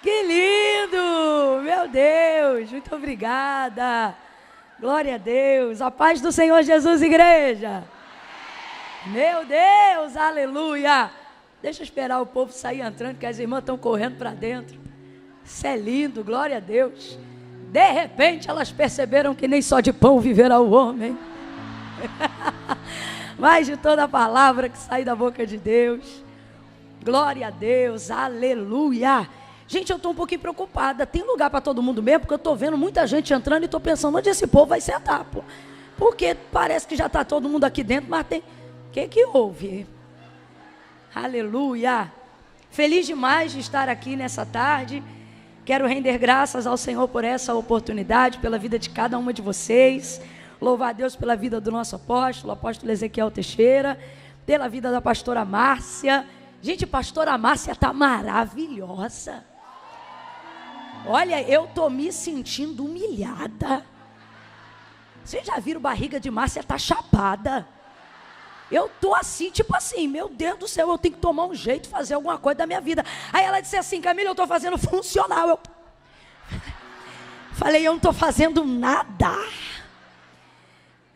Que lindo! Meu Deus, muito obrigada. Glória a Deus. A paz do Senhor Jesus, igreja. Meu Deus, aleluia. Deixa eu esperar o povo sair entrando, que as irmãs estão correndo para dentro. Isso é lindo, glória a Deus. De repente elas perceberam que nem só de pão viverá o homem, mas de toda a palavra que sai da boca de Deus. Glória a Deus, aleluia. Gente, eu estou um pouquinho preocupada. Tem lugar para todo mundo mesmo? Porque eu estou vendo muita gente entrando e estou pensando onde esse povo vai sentar, pô. Porque parece que já está todo mundo aqui dentro, mas tem... O que houve? Aleluia. Feliz demais de estar aqui nessa tarde. Quero render graças ao Senhor por essa oportunidade, pela vida de cada uma de vocês. Louvar a Deus pela vida do nosso apóstolo Ezequiel Teixeira, pela vida da pastora Márcia. Gente, a pastora Márcia está maravilhosa. Olha, eu estou me sentindo humilhada. Vocês já viram barriga de Márcia? Está chapada. Eu estou assim, tipo assim, meu Deus do céu, eu tenho que tomar um jeito, fazer alguma coisa da minha vida. Aí ela disse assim: Camila, eu estou fazendo funcional. Eu falei, eu não estou fazendo nada.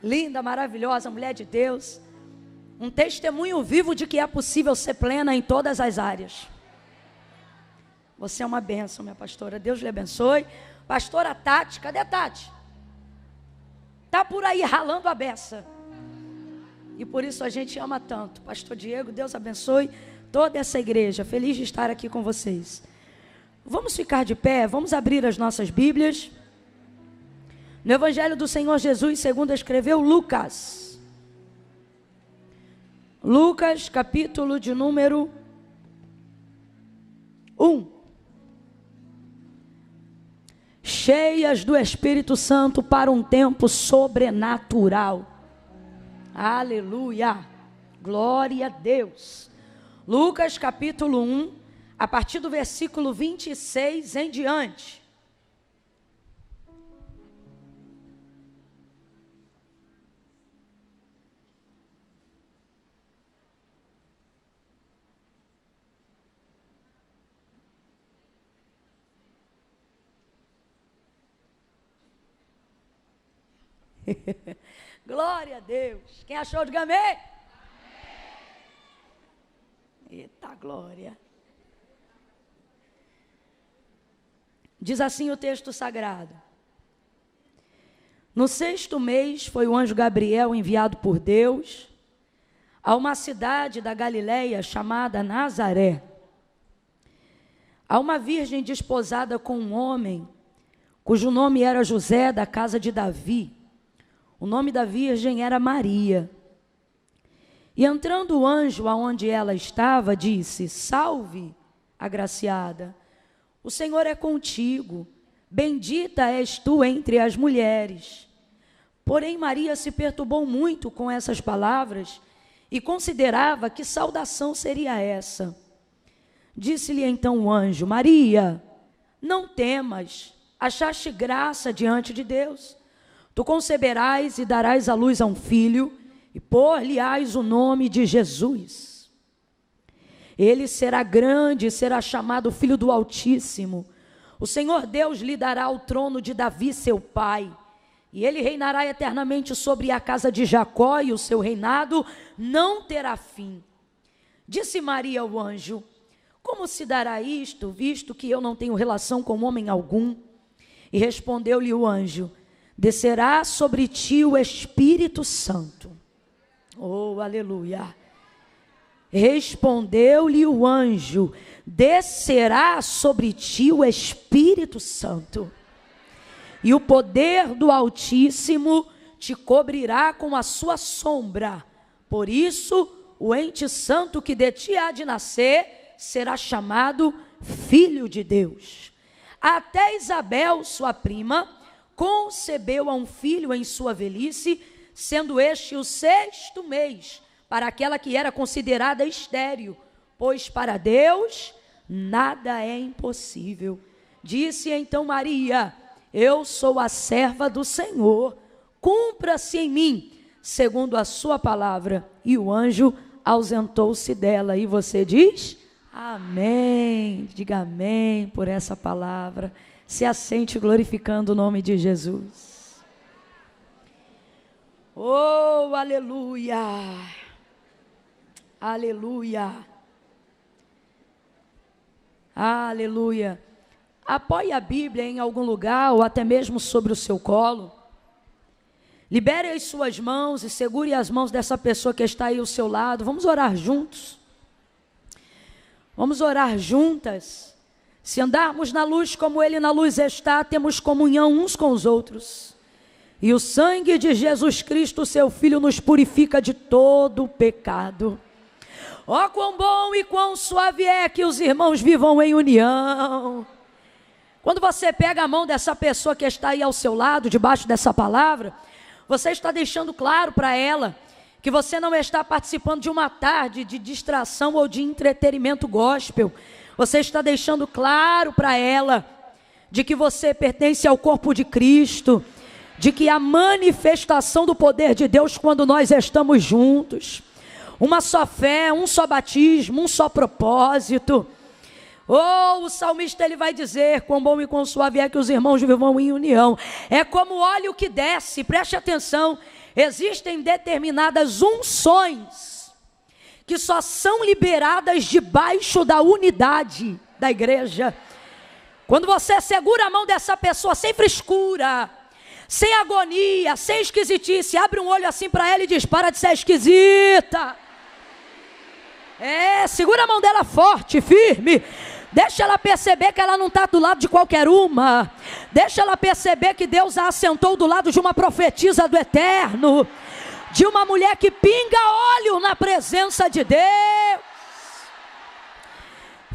Linda, maravilhosa, mulher de Deus. Um testemunho vivo de que é possível ser plena em todas as áreas. Você é uma bênção, minha pastora. Deus lhe abençoe. Pastora Tati, cadê a Tati? Está por aí ralando a beça. E por isso a gente ama tanto. Pastor Diego, Deus abençoe toda essa igreja. Feliz de estar aqui com vocês. Vamos ficar de pé, vamos abrir as nossas Bíblias. No Evangelho do Senhor Jesus, segundo escreveu Lucas. Lucas, capítulo de número 1. Cheias do Espírito Santo para um tempo sobrenatural. Aleluia, glória a Deus. Lucas capítulo 1, a partir do versículo 26 em diante. Glória a Deus. Quem achou, diga amém. Amém. Eita glória. Diz assim o texto sagrado: no 6º mês foi o anjo Gabriel enviado por Deus a uma cidade da Galileia chamada Nazaré, a uma virgem desposada com um homem cujo nome era José, da casa de Davi. O nome da virgem era Maria. E entrando o anjo aonde ela estava, disse: salve, agraciada, o Senhor é contigo, bendita és tu entre as mulheres. Porém Maria se perturbou muito com essas palavras e considerava que saudação seria essa. Disse-lhe então o anjo: Maria, não temas, achaste graça diante de Deus. Tu conceberás e darás à luz a um filho, e pôr-lhe-ás o nome de Jesus. Ele será grande e será chamado Filho do Altíssimo. O Senhor Deus lhe dará o trono de Davi, seu pai, e ele reinará eternamente sobre a casa de Jacó, e o seu reinado não terá fim. Disse Maria ao anjo: como se dará isto, visto que eu não tenho relação com homem algum? E respondeu-lhe o anjo: descerá sobre ti o Espírito Santo. Oh, aleluia. Respondeu-lhe o anjo: descerá sobre ti o Espírito Santo, e o poder do Altíssimo te cobrirá com a sua sombra. Por isso, o ente santo que de ti há de nascer será chamado Filho de Deus. Até Isabel, sua prima, concebeu a um filho em sua velhice, sendo este o 6º mês para aquela que era considerada estéril, pois para Deus nada é impossível. Disse então Maria: eu sou a serva do Senhor, cumpra-se em mim segundo a sua palavra. E o anjo ausentou-se dela. E você diz Amém. Diga amém por essa palavra. Se assente glorificando o nome de Jesus. Oh, aleluia. Aleluia. Aleluia. Apoie a Bíblia em algum lugar ou até mesmo sobre o seu colo. Libere as suas mãos e segure as mãos dessa pessoa que está aí ao seu lado. Vamos orar juntos. Vamos orar juntas. Se andarmos na luz como Ele na luz está, temos comunhão uns com os outros. E o sangue de Jesus Cristo, seu Filho, nos purifica de todo o pecado. Ó, quão bom e quão suave é que os irmãos vivam em união. Quando você pega a mão dessa pessoa que está aí ao seu lado, debaixo dessa palavra, você está deixando claro para ela que você não está participando de uma tarde de distração ou de entretenimento gospel. Você está deixando claro para ela de que você pertence ao corpo de Cristo, de que a manifestação do poder de Deus quando nós estamos juntos. Uma só fé, um só batismo, um só propósito. Oh, o salmista ele vai dizer, quão bom e quão suave é que os irmãos vivam em união. É como óleo que desce, preste atenção, existem determinadas unções que só são liberadas debaixo da unidade da igreja. Quando você segura a mão dessa pessoa sem frescura, sem agonia, sem esquisitice, abre um olho assim para ela e diz, para de ser esquisita. Segura a mão dela forte, firme. Deixa ela perceber que ela não está do lado de qualquer uma. Deixa ela perceber que Deus a assentou do lado de uma profetisa do eterno, de uma mulher que pinga óleo na presença de Deus.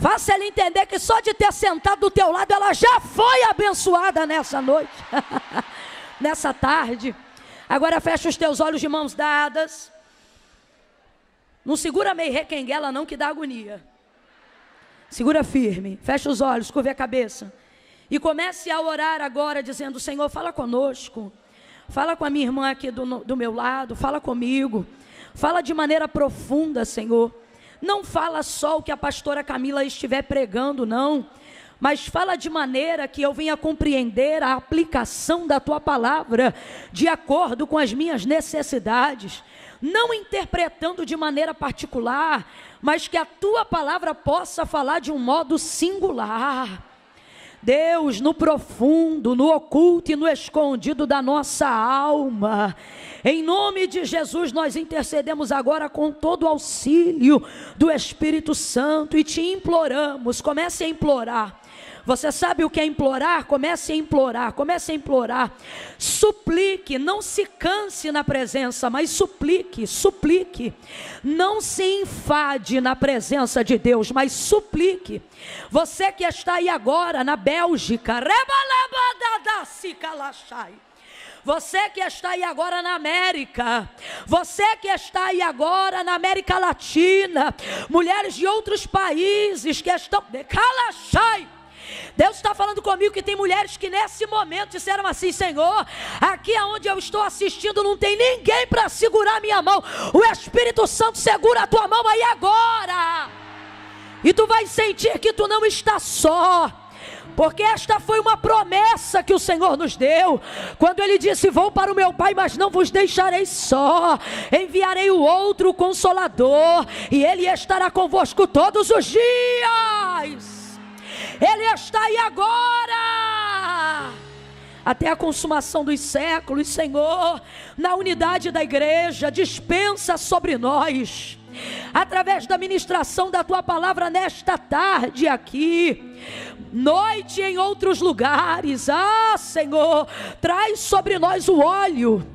Faça ela entender que só de ter sentado do teu lado, ela já foi abençoada nessa noite, nessa tarde. Agora fecha os teus olhos de mãos dadas. Não segura meio requenguela não, que dá agonia. Segura firme, fecha os olhos, curve a cabeça. E comece a orar agora dizendo, Senhor, fala conosco. Fala com a minha irmã aqui do meu lado, fala comigo. Fala de maneira profunda, Senhor. Não fala só o que a pastora Camila estiver pregando, não. Mas fala de maneira que eu venha compreender a aplicação da Tua palavra de acordo com as minhas necessidades. Não interpretando de maneira particular, mas que a Tua palavra possa falar de um modo singular. Deus, no profundo, no oculto e no escondido da nossa alma, em nome de Jesus, nós intercedemos agora com todo o auxílio do Espírito Santo e te imploramos, comece a implorar. Você sabe o que é implorar? Comece a implorar, comece a implorar. Suplique, não se canse na presença, mas suplique, suplique. Não se enfade na presença de Deus, mas suplique. Você que está aí agora na Bélgica, você que está aí agora na América, você que está aí agora na América Latina, mulheres de outros países que estão... Deus está falando comigo que tem mulheres que nesse momento disseram assim, Senhor, aqui aonde eu estou assistindo não tem ninguém para segurar minha mão. O Espírito Santo segura a tua mão aí agora. E tu vai sentir que tu não está só. Porque esta foi uma promessa que o Senhor nos deu, quando Ele disse, vou para o meu Pai, mas não vos deixarei só, enviarei o outro Consolador, e Ele estará convosco todos os dias. Ele está aí agora, até a consumação dos séculos. Senhor, na unidade da igreja, dispensa sobre nós, através da ministração da Tua palavra nesta tarde aqui, noite em outros lugares. Senhor, traz sobre nós o óleo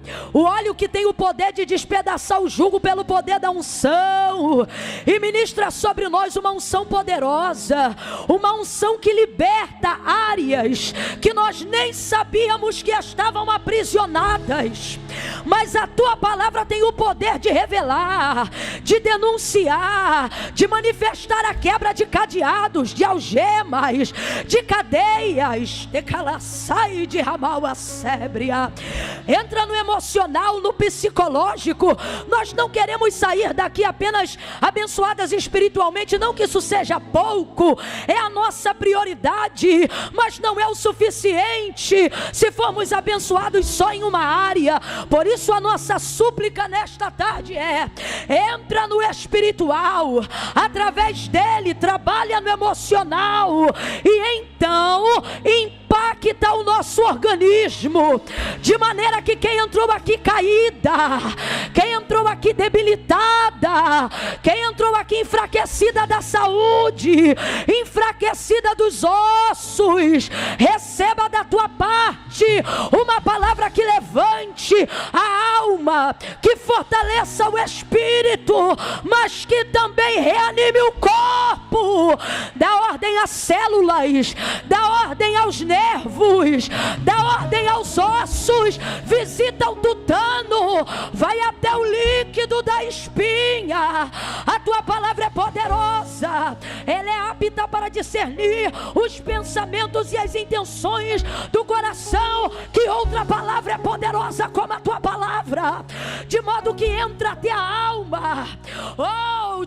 que tem o poder de despedaçar o jugo pelo poder da unção, e ministra sobre nós uma unção poderosa, uma unção que liberta áreas que nós nem sabíamos que estavam aprisionadas, mas a Tua palavra tem o poder de revelar, de denunciar, de manifestar a quebra de cadeados, de algemas, de cadeias, de calaçai, de ramal a sébria. Entra no emocional, no psicológico. Nós não queremos sair daqui apenas abençoadas espiritualmente, não que isso seja pouco, é a nossa prioridade, mas não é o suficiente se formos abençoados só em uma área. Por isso a nossa súplica nesta tarde entra no espiritual, através dele trabalha no emocional, e então impacta o nosso organismo, de maneira que quem entrou aqui caída, quem entrou aqui debilitada, quem entrou aqui enfraquecida da saúde, enfraquecida dos ossos, receba da tua parte uma palavra que levante a alma, que fortaleça o espírito, mas que também reanime o corpo, dá ordem às células, dá ordem aos nervos, dá ordem aos ossos, visita o tutano, vai até o líquido da espinha. A tua palavra é poderosa, ela é apta para discernir os pensamentos e as intenções do coração. Que outra palavra é poderosa como a tua palavra, de modo que entra até a alma,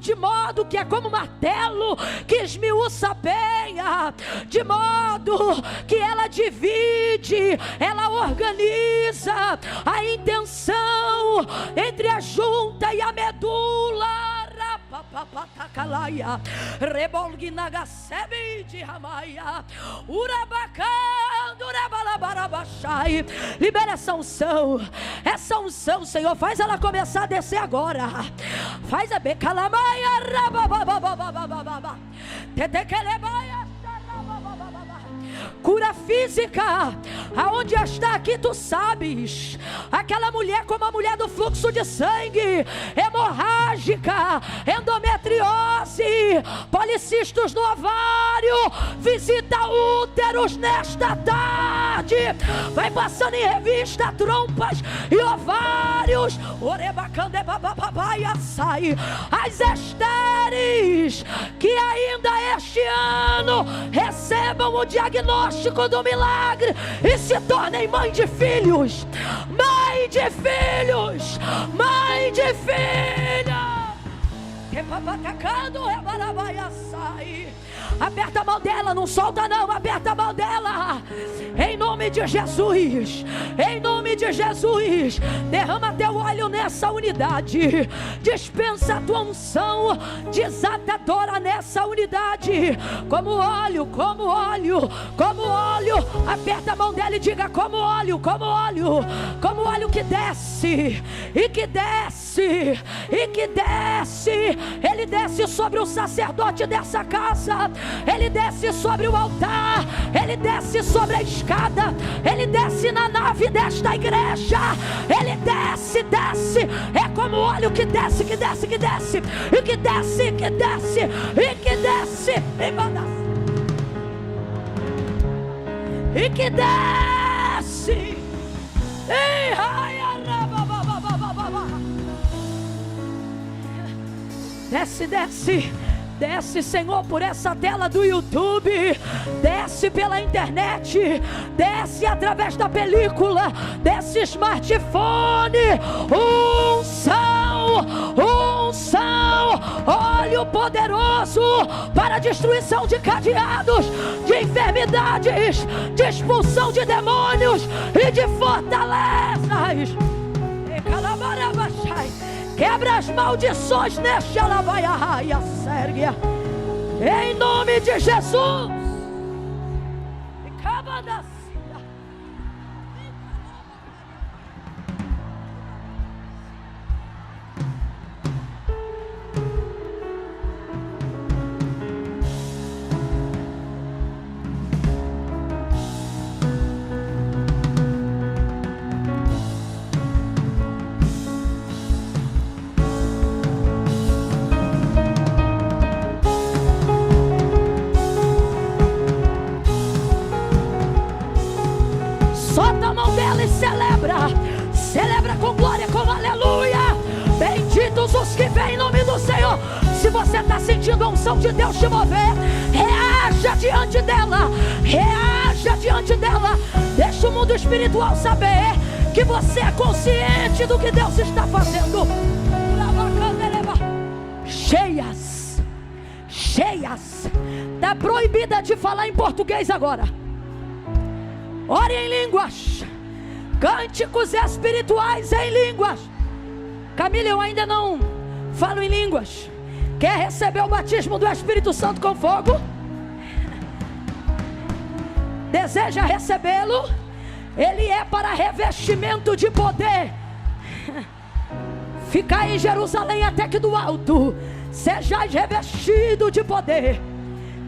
de modo que é como martelo que esmiuça a penha, de modo que ela divide, ela organiza a intenção entre a junta e a medula. Libera essa unção, Senhor, faz ela começar a descer agora, faz a becalamaia, cura física, aonde está aqui tu sabes, aquela mulher como a mulher do fluxo de sangue, hemorrágica, endometriose, policistos no ovário, visita úteros nesta tarde, vai passando em revista trompas e ovários, as estéreis que ainda este ano recebam o diagnóstico do milagre e se tornem mãe de filhos, mãe de filhos, mãe de filhos. Aperta a mão dela, não solta não, aperta a mão dela, em nome de Jesus, em nome de Jesus. Derrama teu óleo nessa unidade, dispensa a tua unção desatadora nessa unidade, como óleo, como óleo, como óleo. Aperta a mão dela e diga: como óleo, como óleo, como óleo que desce, e que desce, e que desce. Ele desce sobre o sacerdote dessa casa, ele desce sobre o altar, ele desce sobre a escada, ele desce na nave desta igreja, ele desce, desce, é como óleo que desce, que desce, que desce, e que desce, que desce, e que desce, e que desce, desce, desce, desce, Senhor, por essa tela do YouTube, desce pela internet, desce através da película, desce smartphone, unção, unção, óleo poderoso para destruição de cadeados, de enfermidades, de expulsão de demônios e de fortalezas. Quebra as maldições neste alabaia sérgia, em nome de Jesus. Celebra com glória, com aleluia. Bendito todos os que vêm em nome do Senhor. Se você está sentindo a unção de Deus te mover, reaja diante dela, reaja diante dela. Deixa o mundo espiritual saber que você é consciente do que Deus está fazendo. Cheias, cheias. Está proibida de falar em português agora. Ore em línguas, cânticos espirituais em línguas. Camila, eu ainda não falo em línguas. Quer receber o batismo do Espírito Santo com fogo? Deseja recebê-lo? Ele é para revestimento de poder. Ficai em Jerusalém até que do alto sejais revestido de poder,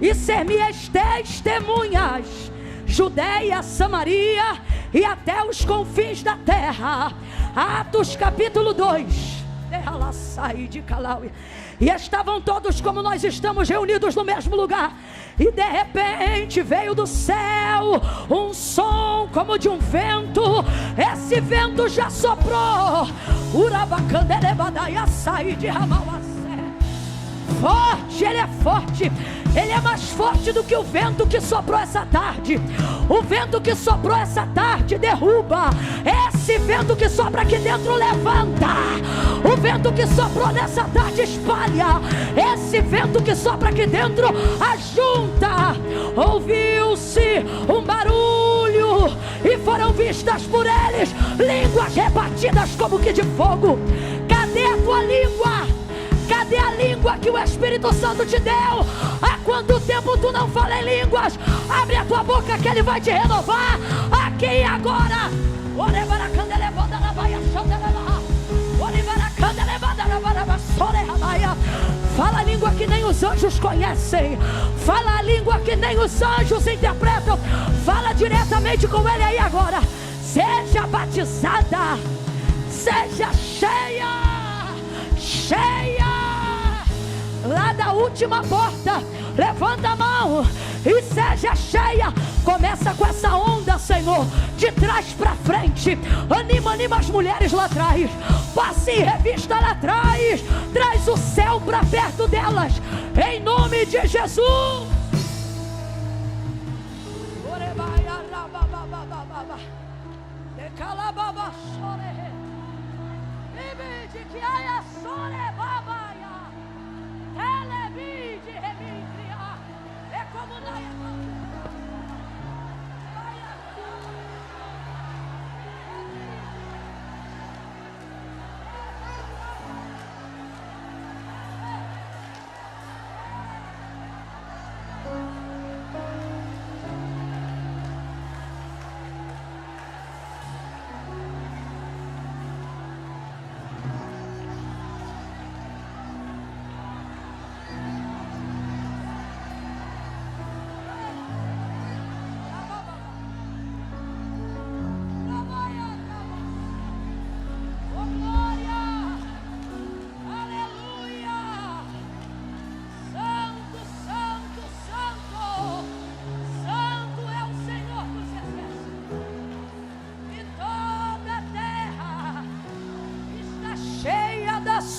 e ser-me-eis testemunhas, Judeia, Samaria e até os confins da terra. Atos capítulo 2. E estavam todos como nós estamos reunidos no mesmo lugar, e de repente veio do céu um som como de um vento. Esse vento já soprou. Forte, ele é forte. Ele é mais forte do que o vento que soprou essa tarde. O vento que soprou essa tarde derruba. Esse vento que sopra aqui dentro levanta. O vento que soprou nessa tarde espalha. Esse vento que sopra aqui dentro ajunta. Ouviu-se um barulho e foram vistas por eles línguas repartidas como que de fogo. Cadê a tua língua? Cadê a língua que o Espírito Santo te deu? Há quanto tempo tu não fala em línguas? Abre a tua boca que Ele vai te renovar aqui e agora. Fala a língua que nem os anjos conhecem. Fala a língua que nem os anjos interpretam. Fala diretamente com Ele aí agora. Seja batizada. Seja cheia. Cheia lá da última porta. Levanta a mão e seja cheia. Começa com essa onda, Senhor, de trás para frente. Anima as mulheres lá atrás. Passe em revista lá atrás. Traz o céu para perto delas, em nome de Jesus. Que há sole babaia, televide remindria, é como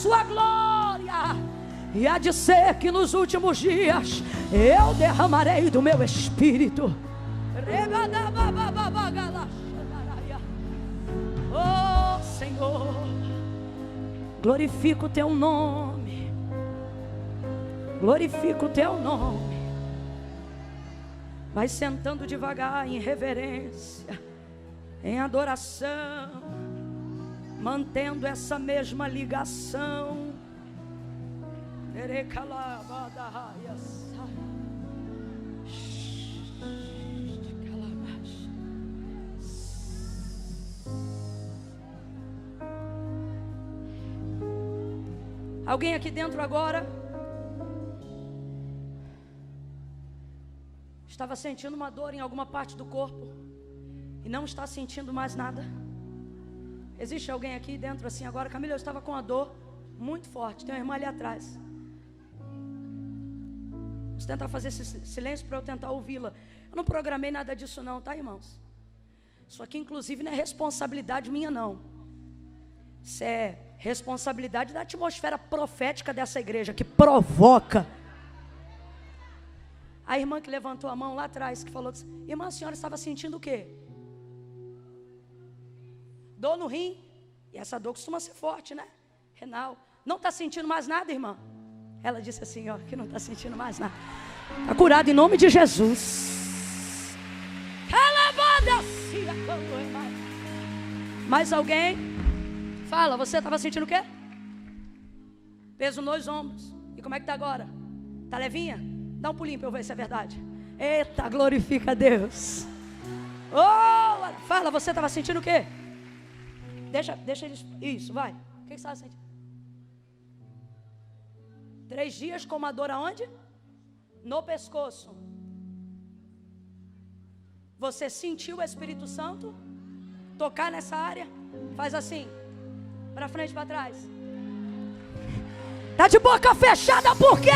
sua glória. E há de ser que nos últimos dias eu derramarei do meu espírito. Oh Senhor, glorifica o teu nome. Glorifica o teu nome. Vai sentando devagar em reverência, em adoração, mantendo essa mesma ligação. Alguém aqui dentro agora estava sentindo uma dor em alguma parte do corpo e não está sentindo mais nada? Existe alguém aqui dentro assim agora? Camila, eu estava com uma dor muito forte. Tem uma irmã ali atrás. Vamos tentar fazer esse silêncio para eu tentar ouvi-la. Eu não programei nada disso não, tá, irmãos? Isso aqui inclusive não é responsabilidade minha não. Isso é Responsabilidade da atmosfera profética dessa igreja, que provoca. A irmã que levantou a mão lá atrás, que falou, irmã, a senhora estava sentindo o quê? Dor no rim. E essa dor costuma ser forte, né? Renal. Não está sentindo mais nada, irmã? Ela disse assim, ó, que não está sentindo mais nada. Está curado em nome de Jesus. Mais alguém? Fala, você estava sentindo o quê? Peso nos ombros. E como é que está agora? Está levinha? Dá um pulinho para eu ver se é verdade. Eita, glorifica a Deus. Oh, fala, você estava sentindo o quê? Deixa eles. Isso, vai. O que você estava sentindo? 3 dias com uma dor aonde? No pescoço. Você sentiu o Espírito Santo tocar nessa área? Faz assim, para frente, para trás. Tá de boca fechada por quê?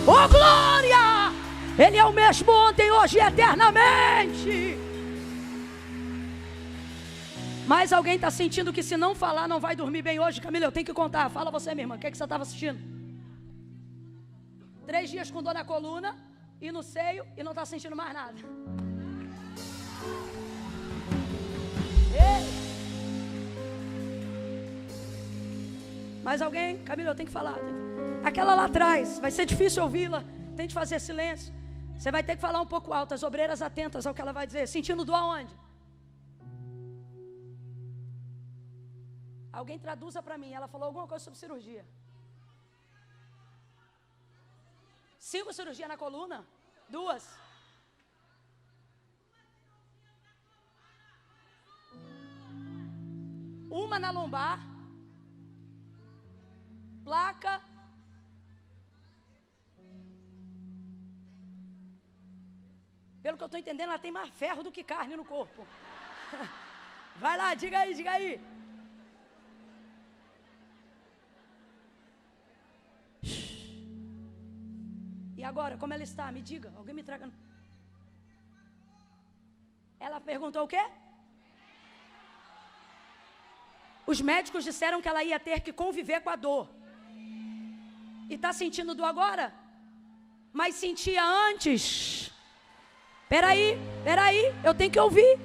Oh glória! Ele é o mesmo ontem, hoje e eternamente. Mas alguém está sentindo que se não falar não vai dormir bem hoje? Camila, eu tenho que contar. Fala você, minha irmã, o que você estava assistindo? 3 dias com dor na coluna e no seio e não está sentindo mais nada. Ei. Mais alguém? Camila, eu tenho que falar. Aquela lá atrás, vai ser difícil ouvi-la. Tente fazer silêncio. Você vai ter que falar um pouco alto. As obreiras atentas ao que ela vai dizer. Sentindo dor aonde? Alguém traduza para mim. Ela falou alguma coisa sobre cirurgia. 5 cirurgias na coluna? 2. Uma na lombar. Placa. Pelo que eu estou entendendo, ela tem mais ferro do que carne no corpo. Vai lá, diga aí, diga aí. E agora, como ela está? Me diga, alguém me traga. Ela perguntou o quê? Os médicos disseram que ela ia ter que conviver com a dor. E está sentindo dor agora? Mas sentia antes. Peraí, eu tenho que ouvir.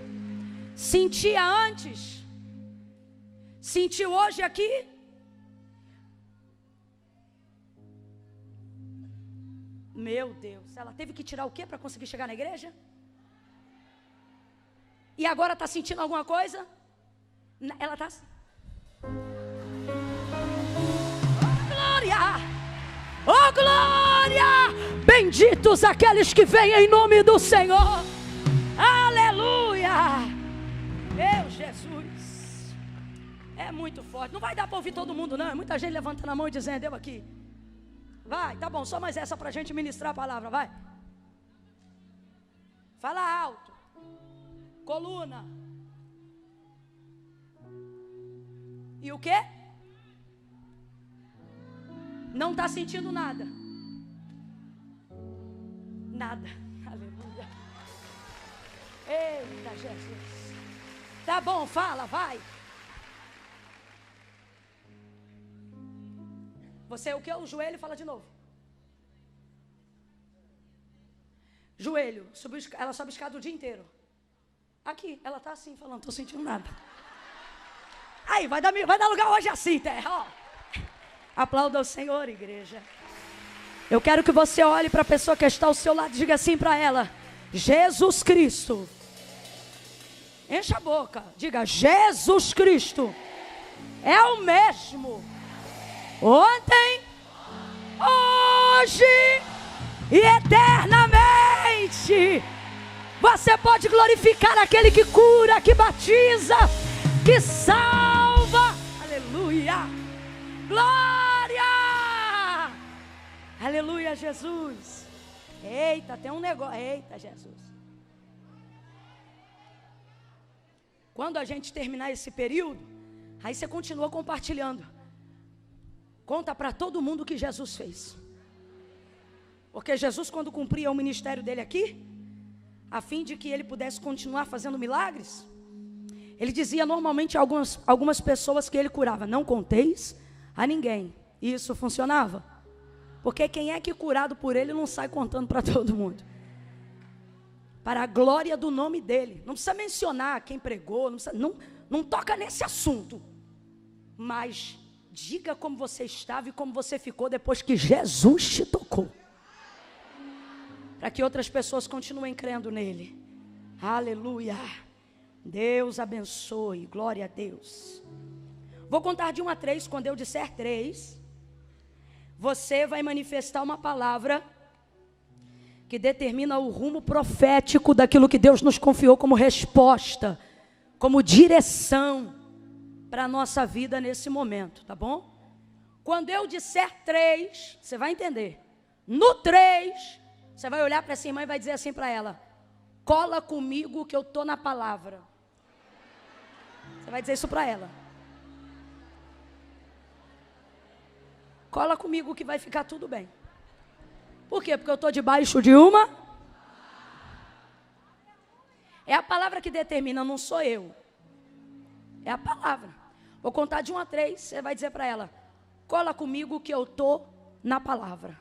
Sentia antes. Sentiu hoje aqui? Meu Deus, ela teve que tirar o quê para conseguir chegar na igreja? E agora está sentindo alguma coisa? Ela está... Oh glória! Oh glória! Benditos aqueles que vêm em nome do Senhor. Aleluia! Meu Jesus! É muito forte. Não vai dar para ouvir todo mundo não. É muita gente levantando a mão e dizendo, eu aqui. Vai, tá bom, só mais essa pra gente ministrar a palavra, vai. Fala alto. Coluna. E o quê? Não está sentindo nada. Nada. Aleluia. Eita Jesus. Tá bom, fala, vai. Você o que? O joelho, fala de novo. Joelho, ela sobe escada o dia inteiro. Aqui, ela está assim falando, estou sentindo nada. Aí, vai dar lugar hoje assim, terra, ó. Aplauda o Senhor, igreja. Eu quero que você olhe para a pessoa que está ao seu lado e diga assim para ela: Jesus Cristo. Encha a boca, diga: Jesus Cristo é o mesmo ontem, hoje e eternamente. Você pode glorificar aquele que cura, que batiza, que salva. Aleluia. Glória. Aleluia, Jesus. Eita, tem um negócio. Eita, Jesus. Quando a gente terminar esse período, aí você continua compartilhando. Conta para todo mundo o que Jesus fez. Porque Jesus, quando cumpria o ministério dele aqui, a fim de que ele pudesse continuar fazendo milagres, Ele dizia normalmente a algumas pessoas que ele curava: não conteis a ninguém. E isso funcionava? Porque quem é que curado por ele não sai contando para todo mundo? Para a glória do nome dele. Não precisa mencionar quem pregou, não toca nesse assunto. Mas diga como você estava e como você ficou depois que Jesus te tocou. Para que outras pessoas continuem crendo nele. Aleluia. Deus abençoe, glória a Deus. Vou contar de 1 a 3, quando eu disser 3, você vai manifestar uma palavra que determina o rumo profético daquilo que Deus nos confiou como resposta, como direção para a nossa vida nesse momento, tá bom? Quando eu disser 3, você vai entender. No 3, você vai olhar para essa irmã e vai dizer assim para ela: cola comigo que eu estou na palavra. Você vai dizer isso para ela. Cola comigo que vai ficar tudo bem. Por quê? Porque eu estou debaixo de uma... É a palavra que determina, não sou eu. É a palavra. Vou contar de 1 a 3, você vai dizer para ela: cola comigo que eu estou na palavra.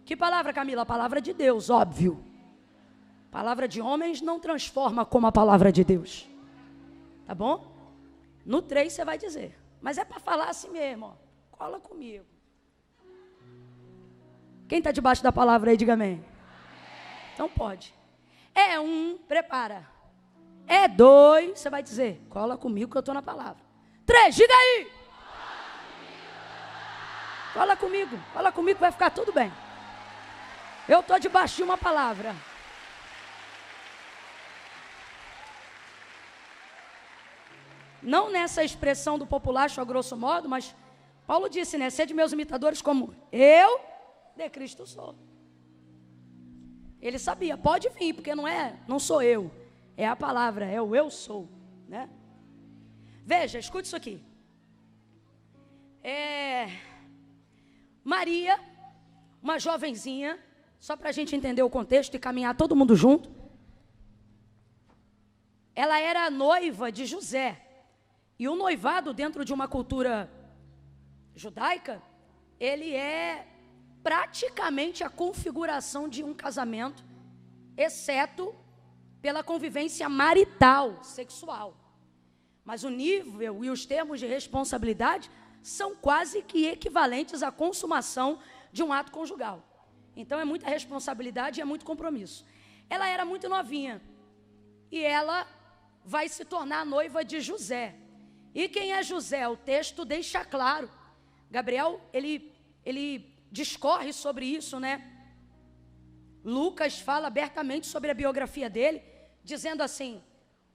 Que palavra, Camila? A palavra de Deus, óbvio. Palavra de homens não transforma como a palavra de Deus. Tá bom? No 3 você vai dizer. Mas é para falar assim mesmo, ó. Cola comigo. Quem está debaixo da palavra aí, diga amém. Então pode. É 1, prepara. É 2, você vai dizer: cola comigo que eu estou na palavra. 3, diga aí. Cola comigo que vai ficar tudo bem. Eu estou debaixo de uma palavra. Não nessa expressão do populacho a grosso modo, mas Paulo disse, né? Sede meus imitadores como eu de Cristo sou. Ele sabia, pode vir, porque não sou eu, é a palavra, é o eu sou, né? Veja, escute isso aqui. Maria, uma jovenzinha, só para a gente entender o contexto e caminhar todo mundo junto. Ela era noiva de José. E o noivado, dentro de uma cultura judaica, ele é praticamente a configuração de um casamento, exceto pela convivência marital, sexual. Mas o nível e os termos de responsabilidade são quase que equivalentes à consumação de um ato conjugal. Então é muita responsabilidade e é muito compromisso. Ela era muito novinha e ela vai se tornar noiva de José. E quem é José? O texto deixa claro. Gabriel, ele discorre sobre isso, né? Lucas fala abertamente sobre a biografia dele, dizendo assim: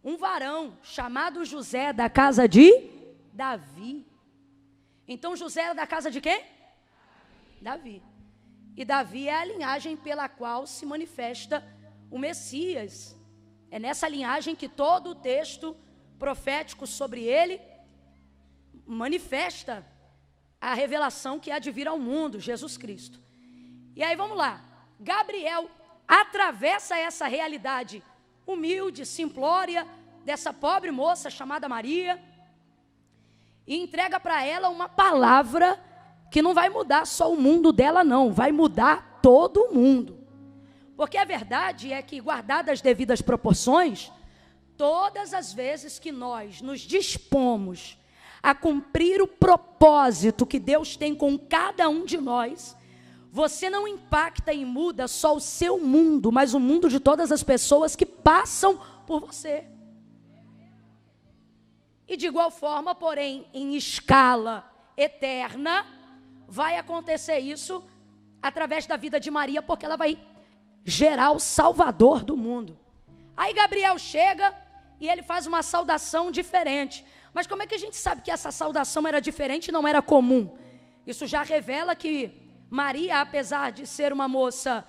um varão chamado José da casa de Davi. Então José era da casa de quem? Davi. E Davi é a linhagem pela qual se manifesta o Messias. É nessa linhagem que todo o texto profético sobre ele manifesta a revelação que há de vir ao mundo, Jesus Cristo. E aí vamos lá. Gabriel atravessa essa realidade humilde, simplória, dessa pobre moça chamada Maria, e entrega para ela uma palavra que não vai mudar só o mundo dela, não, vai mudar todo o mundo. Porque a verdade é que, guardadas as devidas proporções, todas as vezes que nós nos dispomos a cumprir o propósito que Deus tem com cada um de nós, você não impacta e muda só o seu mundo, mas o mundo de todas as pessoas que passam por você. E de igual forma, porém, em escala eterna, vai acontecer isso através da vida de Maria, porque ela vai gerar o Salvador do mundo. Aí Gabriel chega e ele faz uma saudação diferente. Mas como é que a gente sabe que essa saudação era diferente e não era comum? Isso já revela que Maria, apesar de ser uma moça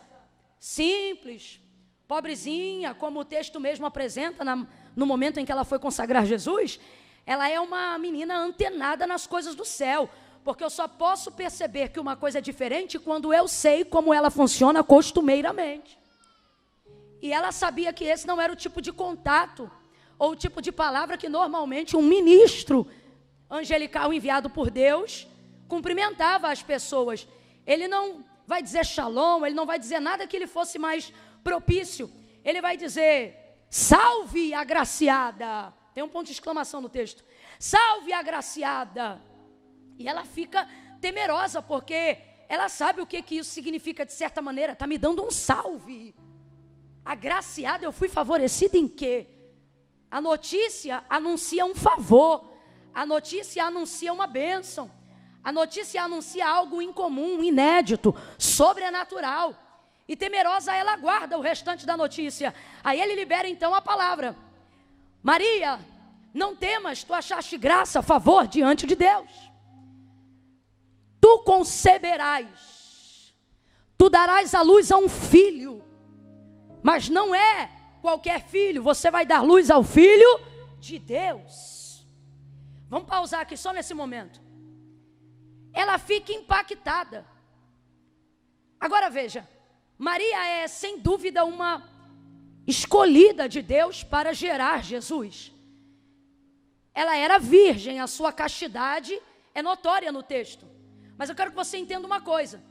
simples, pobrezinha, como o texto mesmo apresenta no momento em que ela foi consagrar Jesus, ela é uma menina antenada nas coisas do céu, porque eu só posso perceber que uma coisa é diferente quando eu sei como ela funciona costumeiramente. E ela sabia que esse não era o tipo de contato ou o tipo de palavra que normalmente um ministro angelical enviado por Deus cumprimentava as pessoas. Ele não vai dizer shalom, ele não vai dizer nada que lhe fosse mais propício. Ele vai dizer, salve agraciada. Tem um ponto de exclamação no texto. Salve agraciada. E ela fica temerosa, porque ela sabe o que isso significa de certa maneira. Está me dando um salve. Agraciada, eu fui favorecida em quê? A notícia anuncia um favor. A notícia anuncia uma bênção. A notícia anuncia algo incomum, inédito, sobrenatural. E temerosa ela aguarda o restante da notícia. Aí ele libera então a palavra. Maria, não temas, tu achaste graça, favor diante de Deus. Tu conceberás, tu darás à luz a um filho. Mas não é qualquer filho, você vai dar luz ao Filho de Deus. Vamos pausar aqui só nesse momento. Ela fica impactada. Agora veja, Maria é sem dúvida uma escolhida de Deus para gerar Jesus. Ela era virgem, a sua castidade é notória no texto. Mas eu quero que você entenda uma coisa.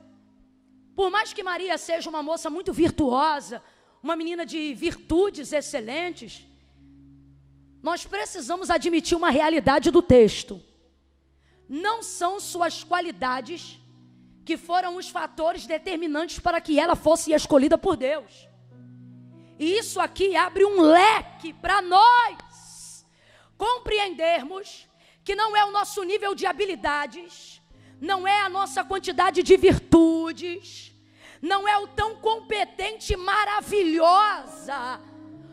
Por mais que Maria seja uma moça muito virtuosa, uma menina de virtudes excelentes, nós precisamos admitir uma realidade do texto. Não são suas qualidades que foram os fatores determinantes para que ela fosse escolhida por Deus. E isso aqui abre um leque para nós compreendermos que não é o nosso nível de habilidades, não é a nossa quantidade de virtudes, não é o tão competente, maravilhosa.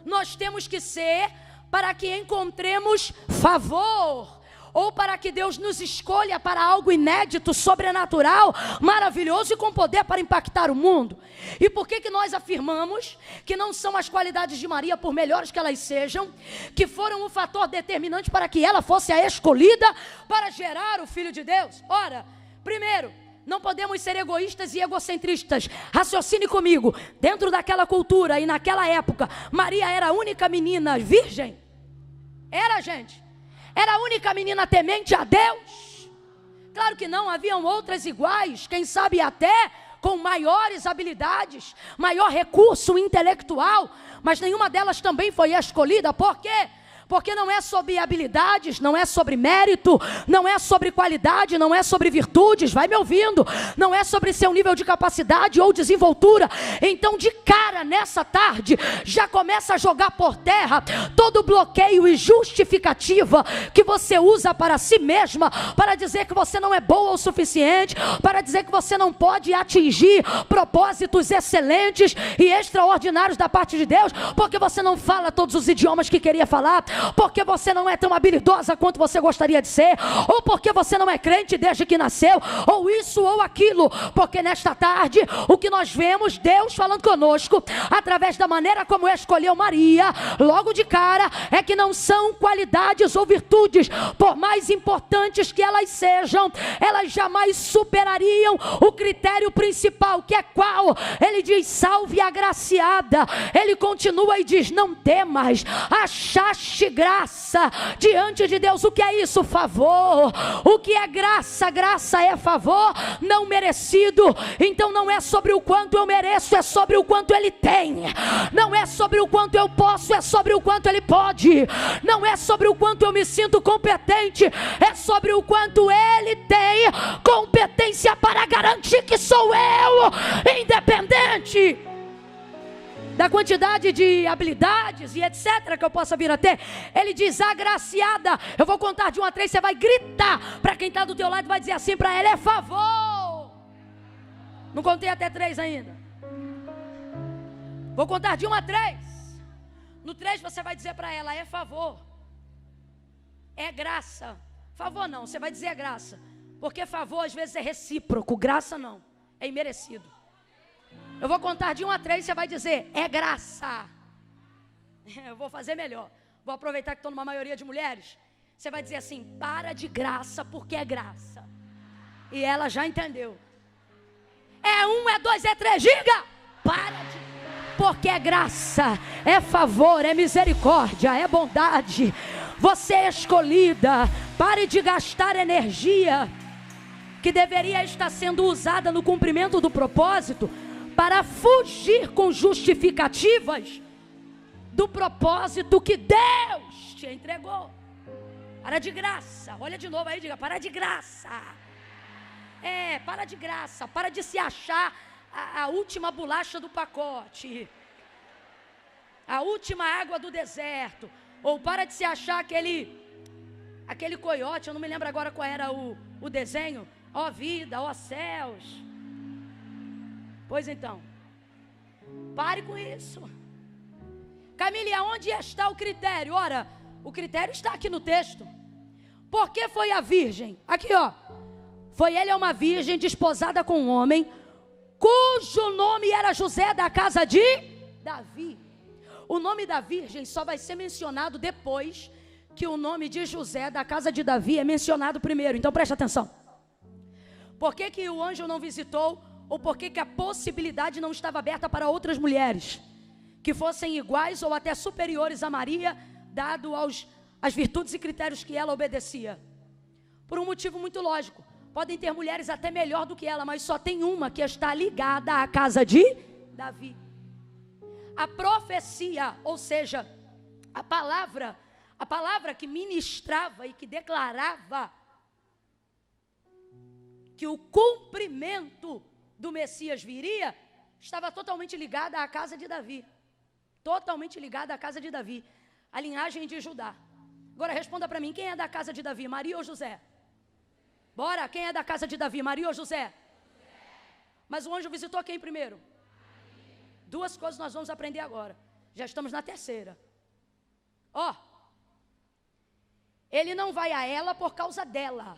Nós temos que ser para que encontremos favor, ou para que Deus nos escolha para algo inédito, sobrenatural, maravilhoso e com poder para impactar o mundo. E por que nós afirmamos que não são as qualidades de Maria, por melhores que elas sejam, que foram o fator determinante para que ela fosse a escolhida para gerar o Filho de Deus? Ora, primeiro, não podemos ser egoístas e egocentristas. Raciocine comigo. Dentro daquela cultura e naquela época, Maria era a única menina virgem? Era, gente? Era a única menina temente a Deus? Claro que não, haviam outras iguais, quem sabe até com maiores habilidades, maior recurso intelectual, mas nenhuma delas também foi escolhida. Por quê? Porque não é sobre habilidades, não é sobre mérito, não é sobre qualidade, não é sobre virtudes, vai me ouvindo, não é sobre seu nível de capacidade ou desenvoltura. Então de cara nessa tarde, já começa a jogar por terra todo bloqueio e justificativa que você usa para si mesma, para dizer que você não é boa o suficiente, para dizer que você não pode atingir propósitos excelentes e extraordinários da parte de Deus, porque você não fala todos os idiomas que queria falar, porque você não é tão habilidosa quanto você gostaria de ser, ou porque você não é crente desde que nasceu, ou isso ou aquilo. Porque nesta tarde, o que nós vemos Deus falando conosco, através da maneira como escolheu Maria, logo de cara, é que não são qualidades ou virtudes, por mais importantes que elas sejam, elas jamais superariam o critério principal, que é qual? Ele diz, salve agraciada. Ele continua e diz, não temas, achaste graça diante de Deus. O que é isso? Favor. O que é graça? Graça é favor não merecido. Então não é sobre o quanto eu mereço, é sobre o quanto Ele tem. Não é sobre o quanto eu posso, é sobre o quanto Ele pode. Não é sobre o quanto eu me sinto competente, é sobre o quanto Ele tem competência para garantir que sou eu independente da quantidade de habilidades e etc. que eu possa vir a ter. Ele diz, agraciada. Eu vou contar de 1 a 3, você vai gritar para quem está do teu lado e vai dizer assim para ela, é favor. Não contei até 3 ainda. Vou contar de 1 a 3. No 3 você vai dizer para ela, é favor. É graça. Favor não, você vai dizer é graça. Porque favor às vezes é recíproco, graça não, é imerecido. Eu vou contar de 1 a 3, você vai dizer, é graça. Eu vou fazer melhor. Vou aproveitar que estou numa maioria de mulheres. Você vai dizer assim, para de graça, porque é graça. E ela já entendeu. É 1, é 2, é 3, diga. Para de Porque é graça, é favor, é misericórdia, é bondade. Você é escolhida. Pare de gastar energia que deveria estar sendo usada no cumprimento do propósito para fugir com justificativas do propósito que Deus te entregou. Para de graça. Olha de novo aí, diga, para de graça. Para de graça. Para de se achar a última bolacha do pacote, a última água do deserto. Ou para de se achar aquele coiote. Eu não me lembro agora qual era o desenho. Ó vida, ó céus. Pois então, pare com isso. Camille, aonde está o critério? Ora, o critério está aqui no texto. Por que foi a virgem? Aqui ó, foi ele uma virgem desposada com um homem, cujo nome era José, da casa de Davi. O nome da virgem só vai ser mencionado depois que o nome de José, da casa de Davi, é mencionado primeiro. Então preste atenção. Por que o anjo não visitou, ou por que a possibilidade não estava aberta para outras mulheres que fossem iguais ou até superiores a Maria, dado as virtudes e critérios que ela obedecia? Por um motivo muito lógico. Podem ter mulheres até melhor do que ela, mas só tem uma que está ligada à casa de Davi. A profecia, ou seja, a palavra que ministrava e que declarava que o cumprimento do Messias viria, estava totalmente ligada à casa de Davi. Totalmente ligada à casa de Davi, a linhagem de Judá. Agora responda para mim, quem é da casa de Davi, Maria ou José? Bora, quem é da casa de Davi, Maria ou José? Mas o anjo visitou quem primeiro? Duas coisas nós vamos aprender agora. Já estamos na terceira. Ele não vai a ela por causa dela.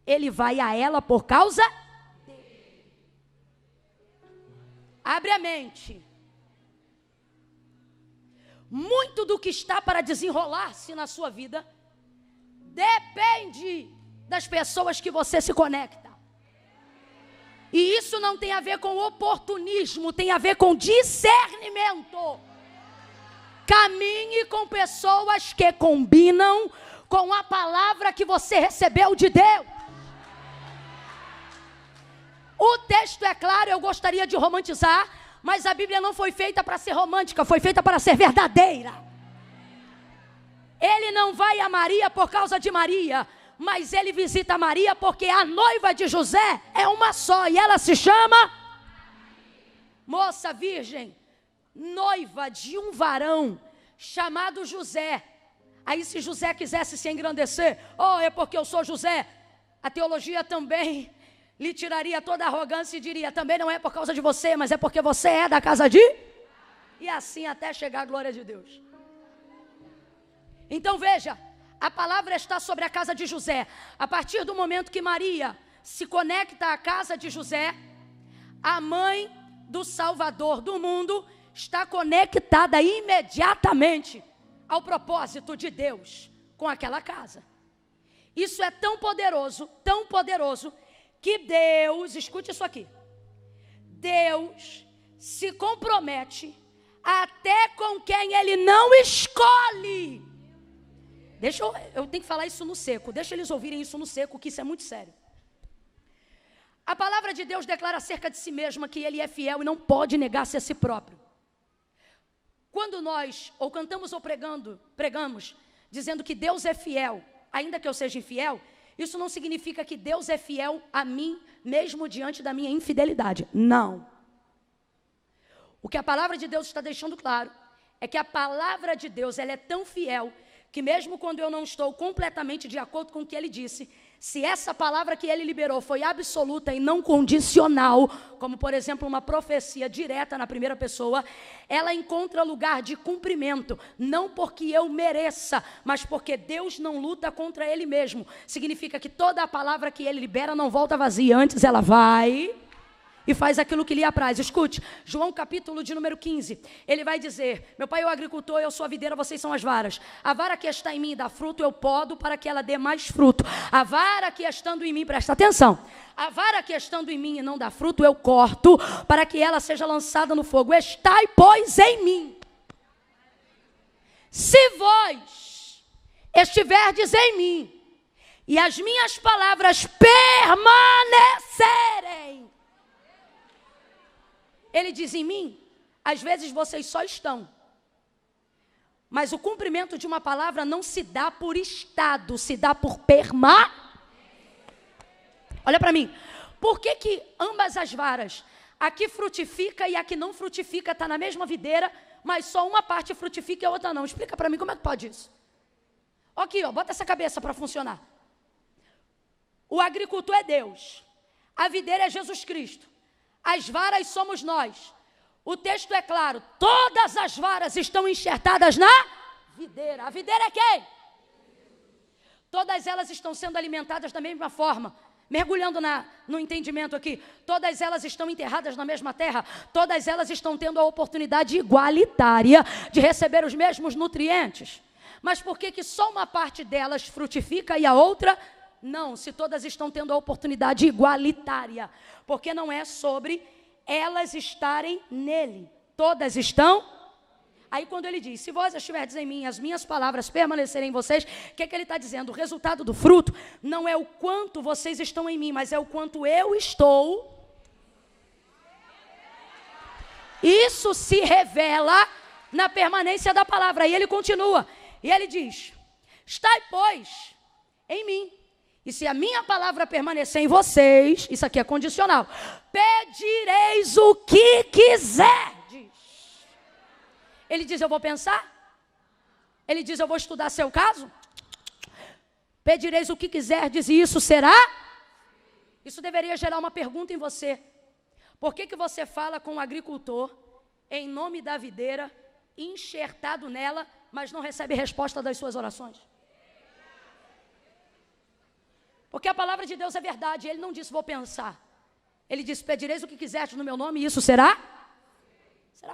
Ele vai a ela por causa dele. Abre a mente. Muito do que está para desenrolar-se na sua vida depende das pessoas que você se conecta. E isso não tem a ver com oportunismo, tem a ver com discernimento. Caminhe com pessoas que combinam com a palavra que você recebeu de Deus. O texto é claro, eu gostaria de romantizar, mas a Bíblia não foi feita para ser romântica, foi feita para ser verdadeira. Ele não vai a Maria por causa de Maria, mas ele visita Maria porque a noiva de José é uma só e ela se chama moça virgem, noiva de um varão chamado José. Aí se José quisesse se engrandecer, é porque eu sou José, a teologia também lhe tiraria toda a arrogância e diria, também não é por causa de você, mas é porque você é da casa de... E assim até chegar a glória de Deus. Então veja, a palavra está sobre a casa de José. A partir do momento que Maria se conecta à casa de José, a mãe do Salvador do mundo está conectada imediatamente ao propósito de Deus com aquela casa. Isso é tão poderoso, que Deus, escute isso aqui, Deus se compromete até com quem Ele não escolhe. Eu tenho que falar isso no seco, deixa eles ouvirem isso no seco, que isso é muito sério. A palavra de Deus declara acerca de si mesma que Ele é fiel e não pode negar-se a si próprio. Quando nós ou cantamos ou pregamos, dizendo que Deus é fiel, ainda que eu seja infiel, isso não significa que Deus é fiel a mim, mesmo diante da minha infidelidade. Não. O que a palavra de Deus está deixando claro é que a palavra de Deus ela é tão fiel que mesmo quando eu não estou completamente de acordo com o que Ele disse, se essa palavra que Ele liberou foi absoluta e não condicional, como por exemplo uma profecia direta na primeira pessoa, ela encontra lugar de cumprimento, não porque eu mereça, mas porque Deus não luta contra Ele mesmo. Significa que toda a palavra que Ele libera não volta vazia, antes ela vai e faz aquilo que lhe apraz. Escute, João capítulo de número 15, ele vai dizer: meu pai é o agricultor, eu sou a videira, vocês são as varas. A vara que está em mim dá fruto, eu podo para que ela dê mais fruto. A vara que estando em mim, presta atenção, a vara que estando em mim e não dá fruto, eu corto para que ela seja lançada no fogo. Estai, pois, em mim. Se vós estiverdes em mim e as minhas palavras permanecerem, ele diz: em mim, às vezes vocês só estão, mas o cumprimento de uma palavra não se dá por estado, se dá por Olha para mim, por que ambas as varas, a que frutifica e a que não frutifica, está na mesma videira, mas só uma parte frutifica e a outra não? Explica para mim como é que pode isso. Aqui, ó, bota essa cabeça para funcionar. O agricultor é Deus, a videira é Jesus Cristo, as varas somos nós. O texto é claro, todas as varas estão enxertadas na videira. A videira é quem? Todas elas estão sendo alimentadas da mesma forma. Mergulhando no entendimento aqui, todas elas estão enterradas na mesma terra, todas elas estão tendo a oportunidade igualitária de receber os mesmos nutrientes. Mas por que só uma parte delas frutifica e a outra não? Se todas estão tendo a oportunidade igualitária, porque não é sobre elas estarem nele, todas estão. Aí quando ele diz: se vós estiverdes em mim, as minhas palavras permanecerem em vocês, o que ele está dizendo? O resultado do fruto não é o quanto vocês estão em mim, mas é o quanto eu estou. Isso se revela na permanência da palavra. Aí ele continua, e ele diz: estai, pois, em mim, e se a minha palavra permanecer em vocês, isso aqui é condicional, pedireis o que quiser. Ele diz: eu vou pensar. Ele diz: eu vou estudar seu caso. Pedireis o que quiserdes e isso será. Isso deveria gerar uma pergunta em você. Por que você fala com o agricultor em nome da videira, enxertado nela, mas não recebe resposta das suas orações? Porque a palavra de Deus é verdade. Ele não disse: vou pensar. Ele disse: pedireis o que quiserdes no meu nome e isso será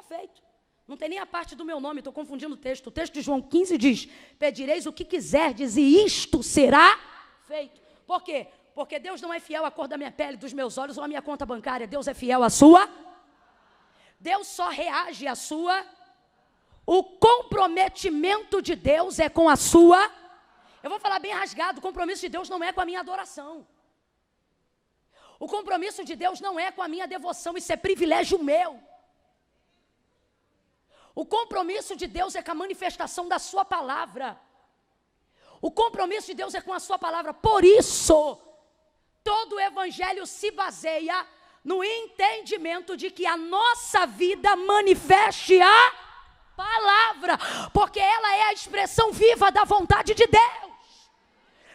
feito. Não tem nem a parte do meu nome, estou confundindo o texto. O texto de João 15 diz: pedireis o que quiserdes e isto será feito. Por quê? Porque Deus não é fiel à cor da minha pele, dos meus olhos ou à minha conta bancária. Deus é fiel à sua. Deus só reage à sua. O comprometimento de Deus é com a sua. Eu vou falar bem rasgado: o compromisso de Deus não é com a minha adoração. O compromisso de Deus não é com a minha devoção, isso é privilégio meu. O compromisso de Deus é com a manifestação da sua palavra. O compromisso de Deus é com a sua palavra. Por isso, todo o evangelho se baseia no entendimento de que a nossa vida manifeste a palavra, porque ela é a expressão viva da vontade de Deus.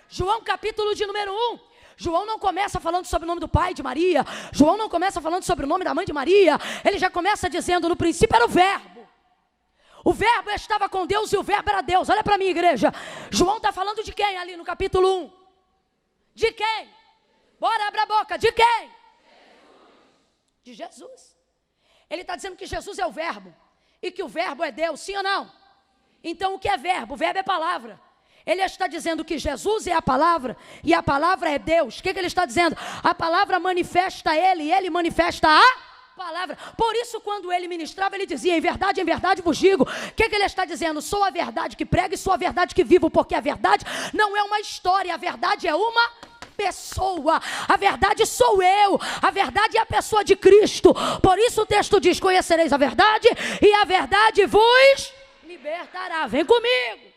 João capítulo de número 1. João não começa falando sobre o nome do pai de Maria. João não começa falando sobre o nome da mãe de Maria. Ele já começa dizendo: no princípio era o verbo. O verbo estava com Deus e o verbo era Deus. Olha para mim, igreja. João está falando de quem ali no capítulo 1? De quem? Bora, abre a boca. De quem? De Jesus. Ele está dizendo que Jesus é o verbo e que o verbo é Deus, sim ou não? Então o que é verbo? O verbo é palavra. Ele está dizendo que Jesus é a palavra e a palavra é Deus. O que ele está dizendo? A palavra manifesta ele e ele manifesta a palavra. Por isso, quando ele ministrava, ele dizia: em verdade vos digo. O que ele está dizendo? Sou a verdade que prego e sou a verdade que vivo, porque a verdade não é uma história, a verdade é uma pessoa. A verdade sou eu, a verdade é a pessoa de Cristo. Por isso o texto diz: conhecereis a verdade e a verdade vos libertará. Vem comigo.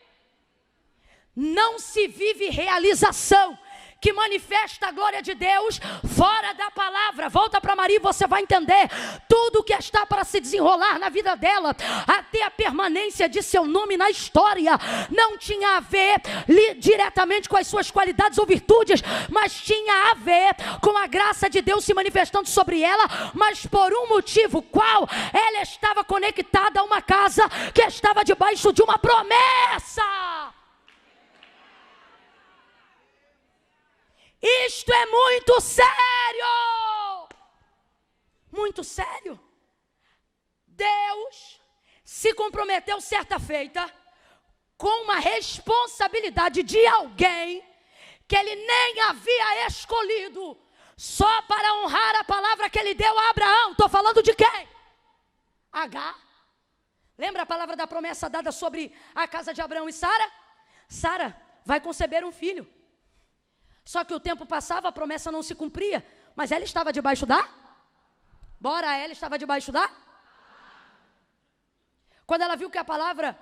Não se vive realização que manifesta a glória de Deus fora da palavra. Volta para Maria e você vai entender tudo o que está para se desenrolar na vida dela, até a permanência de seu nome na história. Não tinha a ver diretamente com as suas qualidades ou virtudes, mas tinha a ver com a graça de Deus se manifestando sobre ela, mas por um motivo: qual? Ela estava conectada a uma casa que estava debaixo de uma promessa. Isto é muito sério. muito sério. Deus se comprometeu certa feita com uma responsabilidade de alguém que ele nem havia escolhido, só para honrar a palavra que ele deu a Abraão. Estou falando de quem? Agar. Lembra a palavra da promessa dada sobre a casa de Abraão e Sara? Sara vai conceber um filho. Só que o tempo passava, a promessa não se cumpria, mas ela estava debaixo da? Bora, ela estava debaixo da? Quando ela viu que a palavra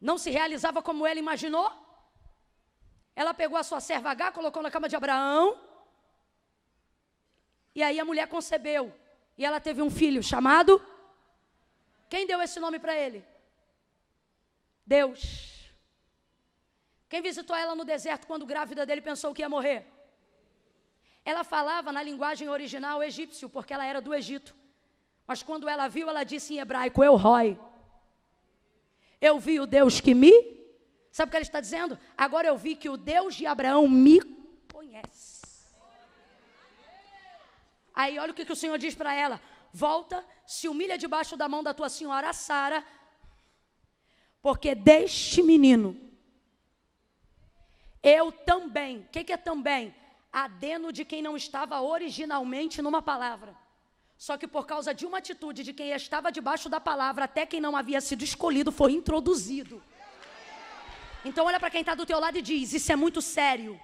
não se realizava como ela imaginou, ela pegou a sua serva Agar, colocou na cama de Abraão, e aí a mulher concebeu, e ela teve um filho chamado, quem deu esse nome para ele? Deus. Quem visitou ela no deserto quando grávida dele pensou que ia morrer? Ela falava na linguagem original egípcio, porque ela era do Egito, mas quando ela viu, ela disse em hebraico, El Roi. Eu vi o Deus que me... Sabe o que ela está dizendo? Agora eu vi que o Deus de Abraão me conhece. Aí olha o que o Senhor diz para ela. Volta, se humilha debaixo da mão da tua senhora Sara, porque deste menino, eu também, o que é também? Adeno de quem não estava originalmente numa palavra. Só que por causa de uma atitude de quem estava debaixo da palavra, até quem não havia sido escolhido, foi introduzido. Então olha para quem está do teu lado e diz, isso é muito sério.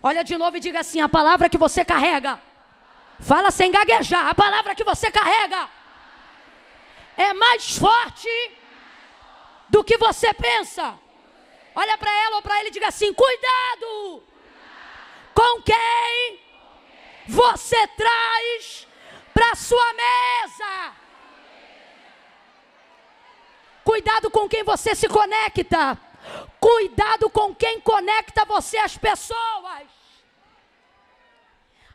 Olha de novo e diga assim, a palavra que você carrega, fala sem gaguejar, a palavra que você carrega é mais forte do que você pensa. Olha para ela ou para ele e diga assim, cuidado com quem você traz para a sua mesa. Cuidado com quem você se conecta. Cuidado com quem conecta você às pessoas.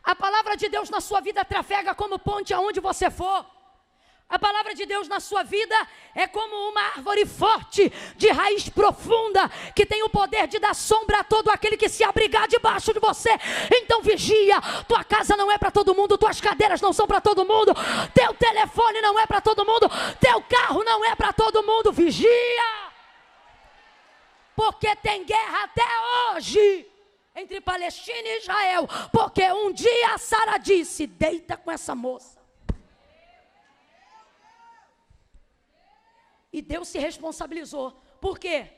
A palavra de Deus na sua vida trafega como ponte aonde você for. A palavra de Deus na sua vida é como uma árvore forte, de raiz profunda, que tem o poder de dar sombra a todo aquele que se abrigar debaixo de você. Então vigia, tua casa não é para todo mundo, tuas cadeiras não são para todo mundo, teu telefone não é para todo mundo, teu carro não é para todo mundo, vigia. Porque tem guerra até hoje entre Palestina e Israel, porque um dia Sara disse, deita com essa moça. E Deus se responsabilizou. Por quê?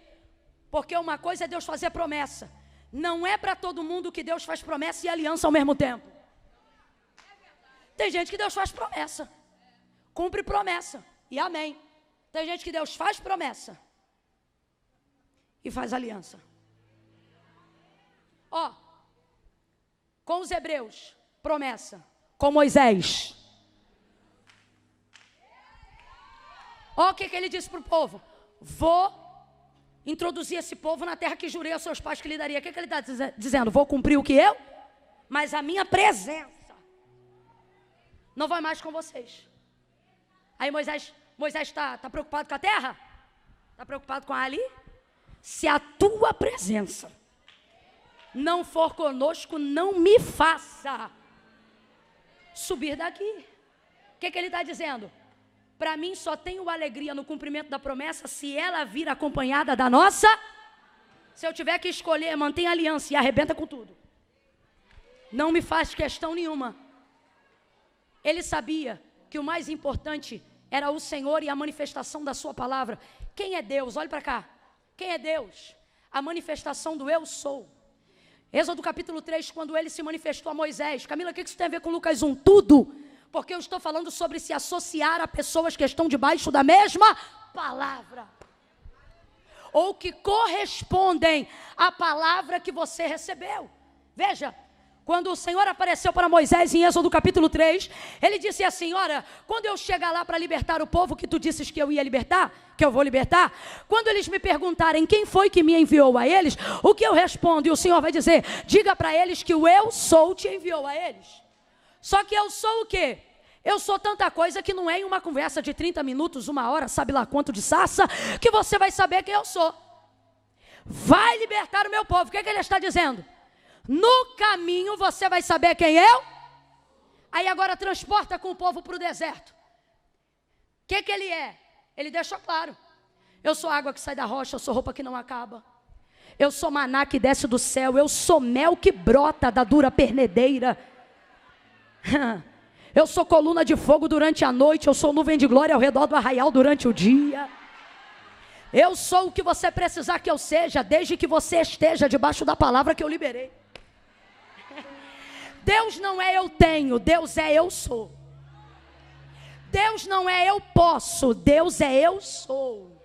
Porque uma coisa é Deus fazer promessa. Não é para todo mundo que Deus faz promessa e aliança ao mesmo tempo. Tem gente que Deus faz promessa, cumpre promessa, e amém. Tem gente que Deus faz promessa e faz aliança. Ó, com os hebreus, promessa. Com Moisés, olha o que ele disse para o povo. Vou introduzir esse povo na terra que jurei aos seus pais que lhe daria. O que ele está dizendo? Vou cumprir o que eu? Mas a minha presença não vai mais com vocês. Aí Moisés está preocupado com a terra? Está preocupado com a ali? Se a tua presença não for conosco, não me faça subir daqui. O que ele está dizendo? Para mim só tenho alegria no cumprimento da promessa se ela vir acompanhada da nossa. Se eu tiver que escolher, mantenha a aliança e arrebenta com tudo. Não me faz questão nenhuma. Ele sabia que o mais importante era o Senhor e a manifestação da sua palavra. Quem é Deus? Olhe para cá. Quem é Deus? A manifestação do eu sou. Êxodo capítulo 3, quando ele se manifestou a Moisés. Camila, o que isso tem a ver com Lucas 1? Tudo. Porque eu estou falando sobre se associar a pessoas que estão debaixo da mesma palavra. Ou que correspondem à palavra que você recebeu. Veja, quando o Senhor apareceu para Moisés em Êxodo capítulo 3, ele disse assim, ora, quando eu chegar lá para libertar o povo que tu disses que eu ia libertar, que eu vou libertar, quando eles me perguntarem quem foi que me enviou a eles, o que eu respondo? E o Senhor vai dizer, diga para eles que o eu sou te enviou a eles. Só que eu sou o quê? Eu sou tanta coisa que não é em uma conversa de 30 minutos, 1 hora, sabe lá quanto de sarça, que você vai saber quem eu sou. Vai libertar o meu povo. O que ele está dizendo? No caminho você vai saber quem eu? Aí agora transporta com o povo para o deserto. O que ele é? Ele deixa claro. Eu sou água que sai da rocha, eu sou roupa que não acaba. Eu sou maná que desce do céu, eu sou mel que brota da dura pernedeira. Eu sou coluna de fogo durante a noite, eu sou nuvem de glória ao redor do arraial durante o dia. Eu sou o que você precisar que eu seja, desde que você esteja debaixo da palavra que eu liberei. Deus não é eu tenho, Deus é eu sou. Deus não é eu posso, Deus é eu sou.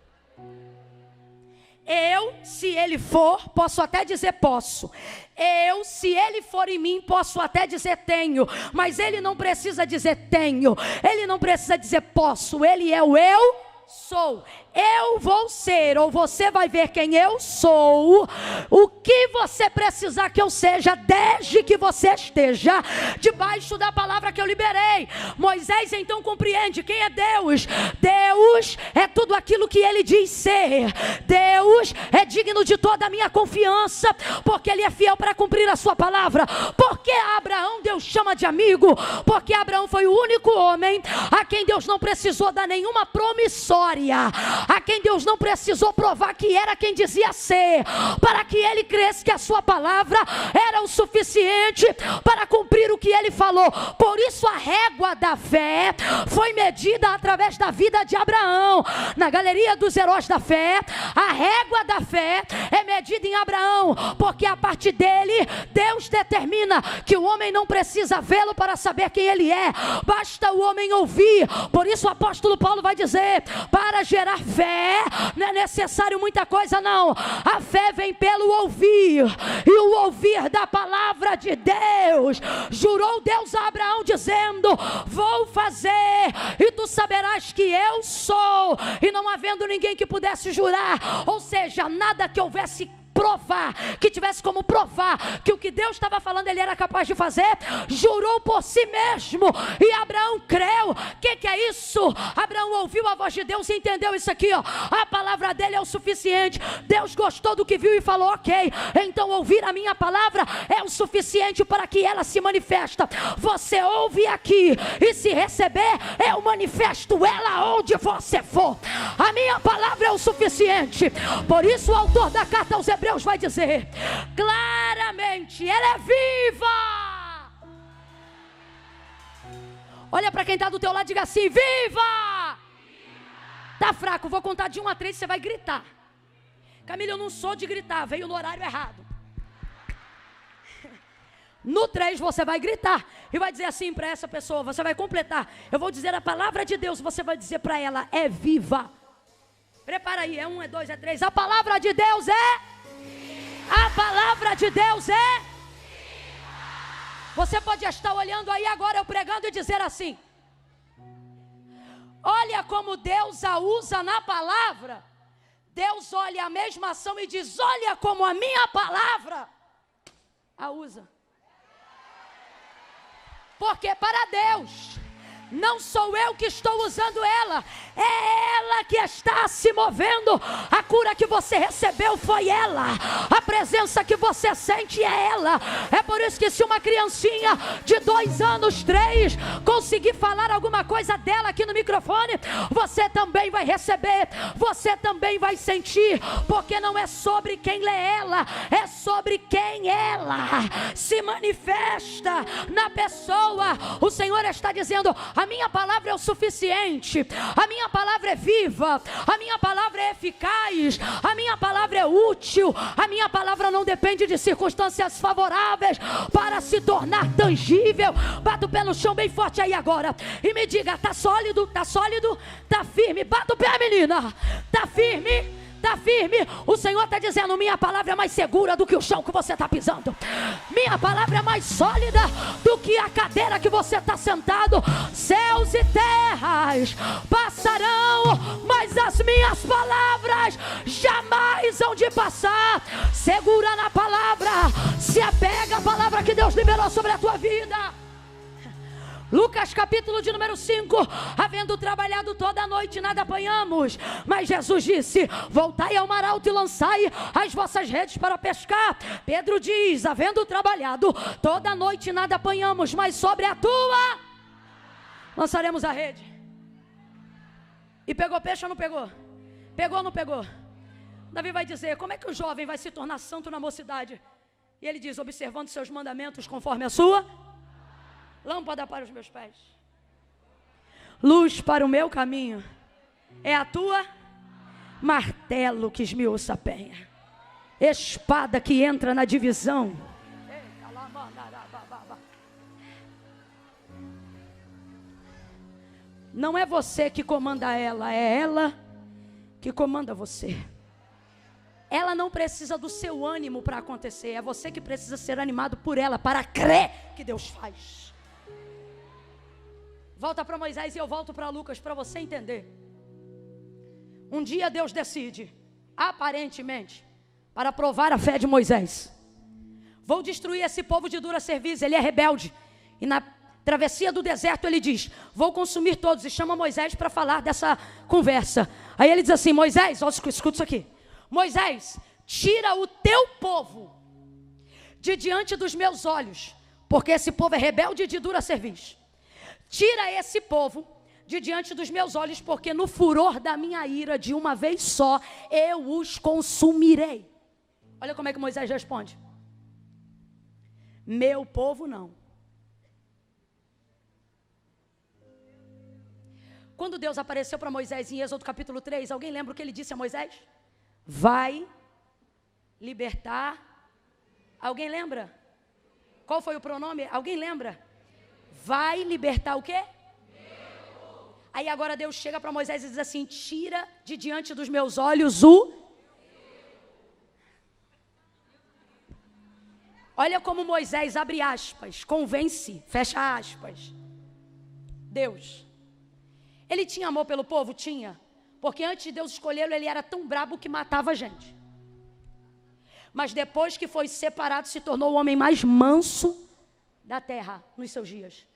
Eu, se Ele for, posso até dizer posso. Eu, se Ele for em mim, posso até dizer tenho. Mas Ele não precisa dizer tenho. Ele não precisa dizer posso. Ele é o eu sou. Eu vou ser, ou você vai ver quem eu sou. O que você precisar que eu seja, desde que você esteja debaixo da palavra que eu liberei. Moisés então compreende quem é Deus. Deus é tudo aquilo que Ele diz ser. Deus é digno de toda a minha confiança, porque Ele é fiel para cumprir a sua palavra. Porque Abraão Deus chama de amigo, porque Abraão foi o único homem a quem Deus não precisou dar nenhuma promissória, a quem Deus não precisou provar que era quem dizia ser, para que ele cresça que a sua palavra era o suficiente para cumprir o que ele falou. Por isso a régua da fé foi medida através da vida de Abraão. Na galeria dos heróis da fé, a régua da fé é medida em Abraão, porque a partir dele Deus determina que o homem não precisa vê-lo para saber quem ele é, basta o homem ouvir. Por isso o apóstolo Paulo vai dizer, para gerar fé não é necessário muita coisa não. A fé vem pelo ouvir, e o ouvir da palavra de Deus. Jurou Deus a Abraão dizendo, vou fazer e tu saberás que eu sou, e não havendo ninguém que pudesse jurar, ou seja, nada que houvesse provar, que tivesse como provar que o que Deus estava falando ele era capaz de fazer, jurou por si mesmo, e Abraão creu. O que é isso? Abraão ouviu a voz de Deus e entendeu isso aqui, ó. A palavra dele é o suficiente. Deus gostou do que viu e falou, ok, então ouvir a minha palavra é o suficiente para que ela se manifesta. Você ouve aqui, e se receber, eu manifesto ela onde você for. A minha palavra é o suficiente. Por isso o autor da carta aos Hebreus vai dizer claramente, ela é viva. Olha para quem está do teu lado e diga assim, viva. Tá fraco, vou contar de 1 a 3, você vai gritar. Camila, eu não sou de gritar, veio no horário errado. No 3 você vai gritar e vai dizer assim para essa pessoa, você vai completar. Eu vou dizer a palavra de Deus, você vai dizer para ela, é viva. Prepara aí, é 1, é 2, é 3. A palavra de Deus é... A palavra de Deus é... Você pode estar olhando aí agora eu pregando e dizer assim, olha como Deus a usa na palavra. Deus olha a mesma ação e diz, olha como a minha palavra a usa. Porque para Deus não sou eu que estou usando ela, é ela que está se movendo. A cura que você recebeu foi ela, a presença que você sente é ela. É por isso que se uma criancinha de 2 anos, 3 conseguir falar alguma coisa dela aqui no microfone, você também vai receber, você também vai sentir, porque não é sobre quem lê ela, é sobre quem ela se manifesta na pessoa. O Senhor está dizendo, a minha palavra é o suficiente, a minha palavra é viva, a minha palavra é eficaz, a minha palavra é útil, a minha palavra não depende de circunstâncias favoráveis para se tornar tangível. Bata o pé no chão bem forte aí agora e me diga, tá sólido, tá firme. Bata o pé, menina, tá firme. Está firme, o Senhor está dizendo, minha palavra é mais segura do que o chão que você está pisando, minha palavra é mais sólida do que a cadeira que você está sentado. Céus e terras passarão, mas as minhas palavras jamais hão de passar. Segura na palavra, se apega à palavra que Deus liberou sobre a tua vida. Lucas capítulo de número 5, havendo trabalhado toda a noite, nada apanhamos, mas Jesus disse: voltai ao mar alto e lançai as vossas redes para pescar. Pedro diz: havendo trabalhado toda a noite, nada apanhamos, mas sobre a tua lançaremos a rede. E pegou peixe ou não pegou? Pegou ou não pegou? Davi vai dizer: como é que o jovem vai se tornar santo na mocidade? E ele diz: observando seus mandamentos conforme a sua lâmpada para os meus pés, luz para o meu caminho, é a tua martelo que esmiuça a penha, espada que entra na divisão. Não é você que comanda ela, é ela que comanda você. Ela não precisa do seu ânimo para acontecer, é você que precisa ser animado por ela, para crer que Deus faz. Volta para Moisés e eu volto para Lucas, para você entender. Um dia Deus decide, aparentemente, para provar a fé de Moisés: vou destruir esse povo de dura cerviz, ele é rebelde. E na travessia do deserto ele diz: vou consumir todos. E chama Moisés para falar dessa conversa. Aí ele diz assim: Moisés, escuta isso aqui. Moisés, tira o teu povo de diante dos meus olhos, porque esse povo é rebelde e de dura cerviz. Tira esse povo de diante dos meus olhos, porque no furor da minha ira, de uma vez só, eu os consumirei. Olha como é que Moisés responde: meu povo não. Quando Deus apareceu para Moisés em Êxodo capítulo 3, alguém lembra o que ele disse a Moisés? Vai libertar. Alguém lembra? Qual foi o pronome? Alguém lembra? Vai libertar o quê? Aí agora Deus chega para Moisés e diz assim: tira de diante dos meus olhos o... Olha como Moisés, abre aspas, convence, fecha aspas, Deus. Ele tinha amor pelo povo? Tinha. Porque antes de Deus escolhê-lo, ele era tão brabo que matava gente. Mas depois que foi separado, se tornou o homem mais manso da terra nos seus dias.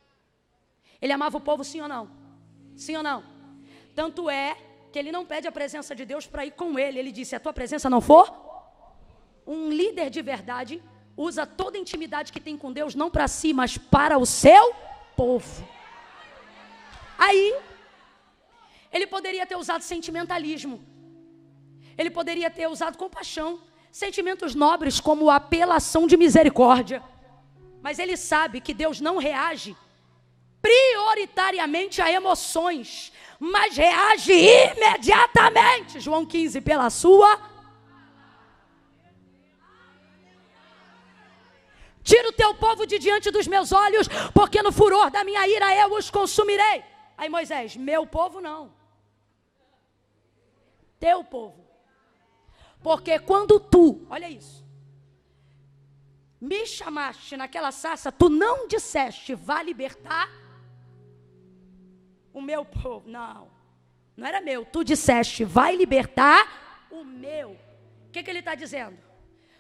Ele amava o povo, sim ou não? Sim ou não? Tanto é que ele não pede a presença de Deus para ir com ele. Ele disse: se a tua presença não for, um líder de verdade usa toda a intimidade que tem com Deus, não para si, mas para o seu povo. Aí, ele poderia ter usado sentimentalismo, ele poderia ter usado compaixão, sentimentos nobres como apelação de misericórdia. Mas ele sabe que Deus não reage prioritariamente a emoções, mas reage imediatamente, João 15, pela sua... Tira o teu povo de diante dos meus olhos, porque no furor da minha ira eu os consumirei. Aí Moisés: meu povo não, teu povo. Porque quando tu, olha isso, me chamaste naquela sarça, tu não disseste: vá libertar o meu povo. Não, não era meu. Tu disseste: vai libertar o meu. O que ele está dizendo?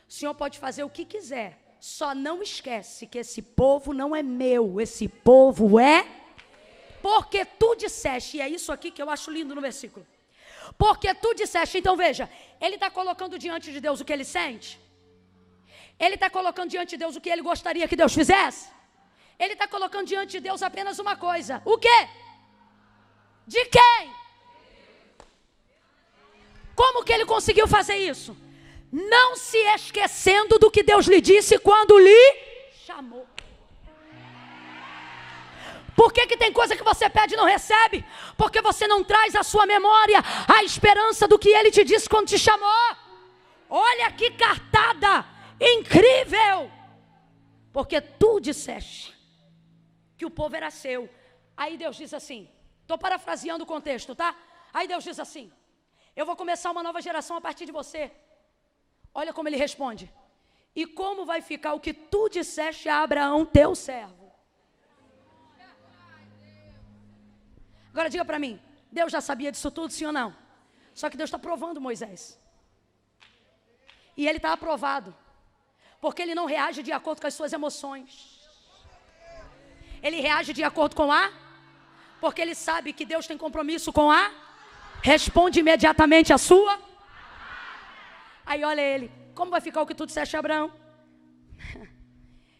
O Senhor pode fazer o que quiser, só não esquece que esse povo não é meu, esse povo é... Porque tu disseste, e é isso aqui que eu acho lindo no versículo. Porque tu disseste. Então veja, ele está colocando diante de Deus o que ele sente. Ele está colocando diante de Deus o que ele gostaria que Deus fizesse. Ele está colocando diante de Deus apenas uma coisa: o quê? De quem? Como que ele conseguiu fazer isso? Não se esquecendo do que Deus lhe disse quando lhe chamou. Por que tem coisa que você pede e não recebe? Porque você não traz à sua memória a esperança do que ele te disse quando te chamou. Olha que cartada incrível! Porque tu disseste que o povo era seu. Aí Deus diz assim, estou parafraseando o contexto, tá? Aí Deus diz assim: eu vou começar uma nova geração a partir de você. Olha como ele responde: e como vai ficar o que tu disseste a Abraão, teu servo? Agora diga para mim, Deus já sabia disso tudo, sim ou não? Só que Deus está provando Moisés. E ele está aprovado, porque ele não reage de acordo com as suas emoções. Ele reage de acordo com a, porque ele sabe que Deus tem compromisso com a, responde imediatamente a sua. Aí olha ele, como vai ficar o que tu disseste a Abraão?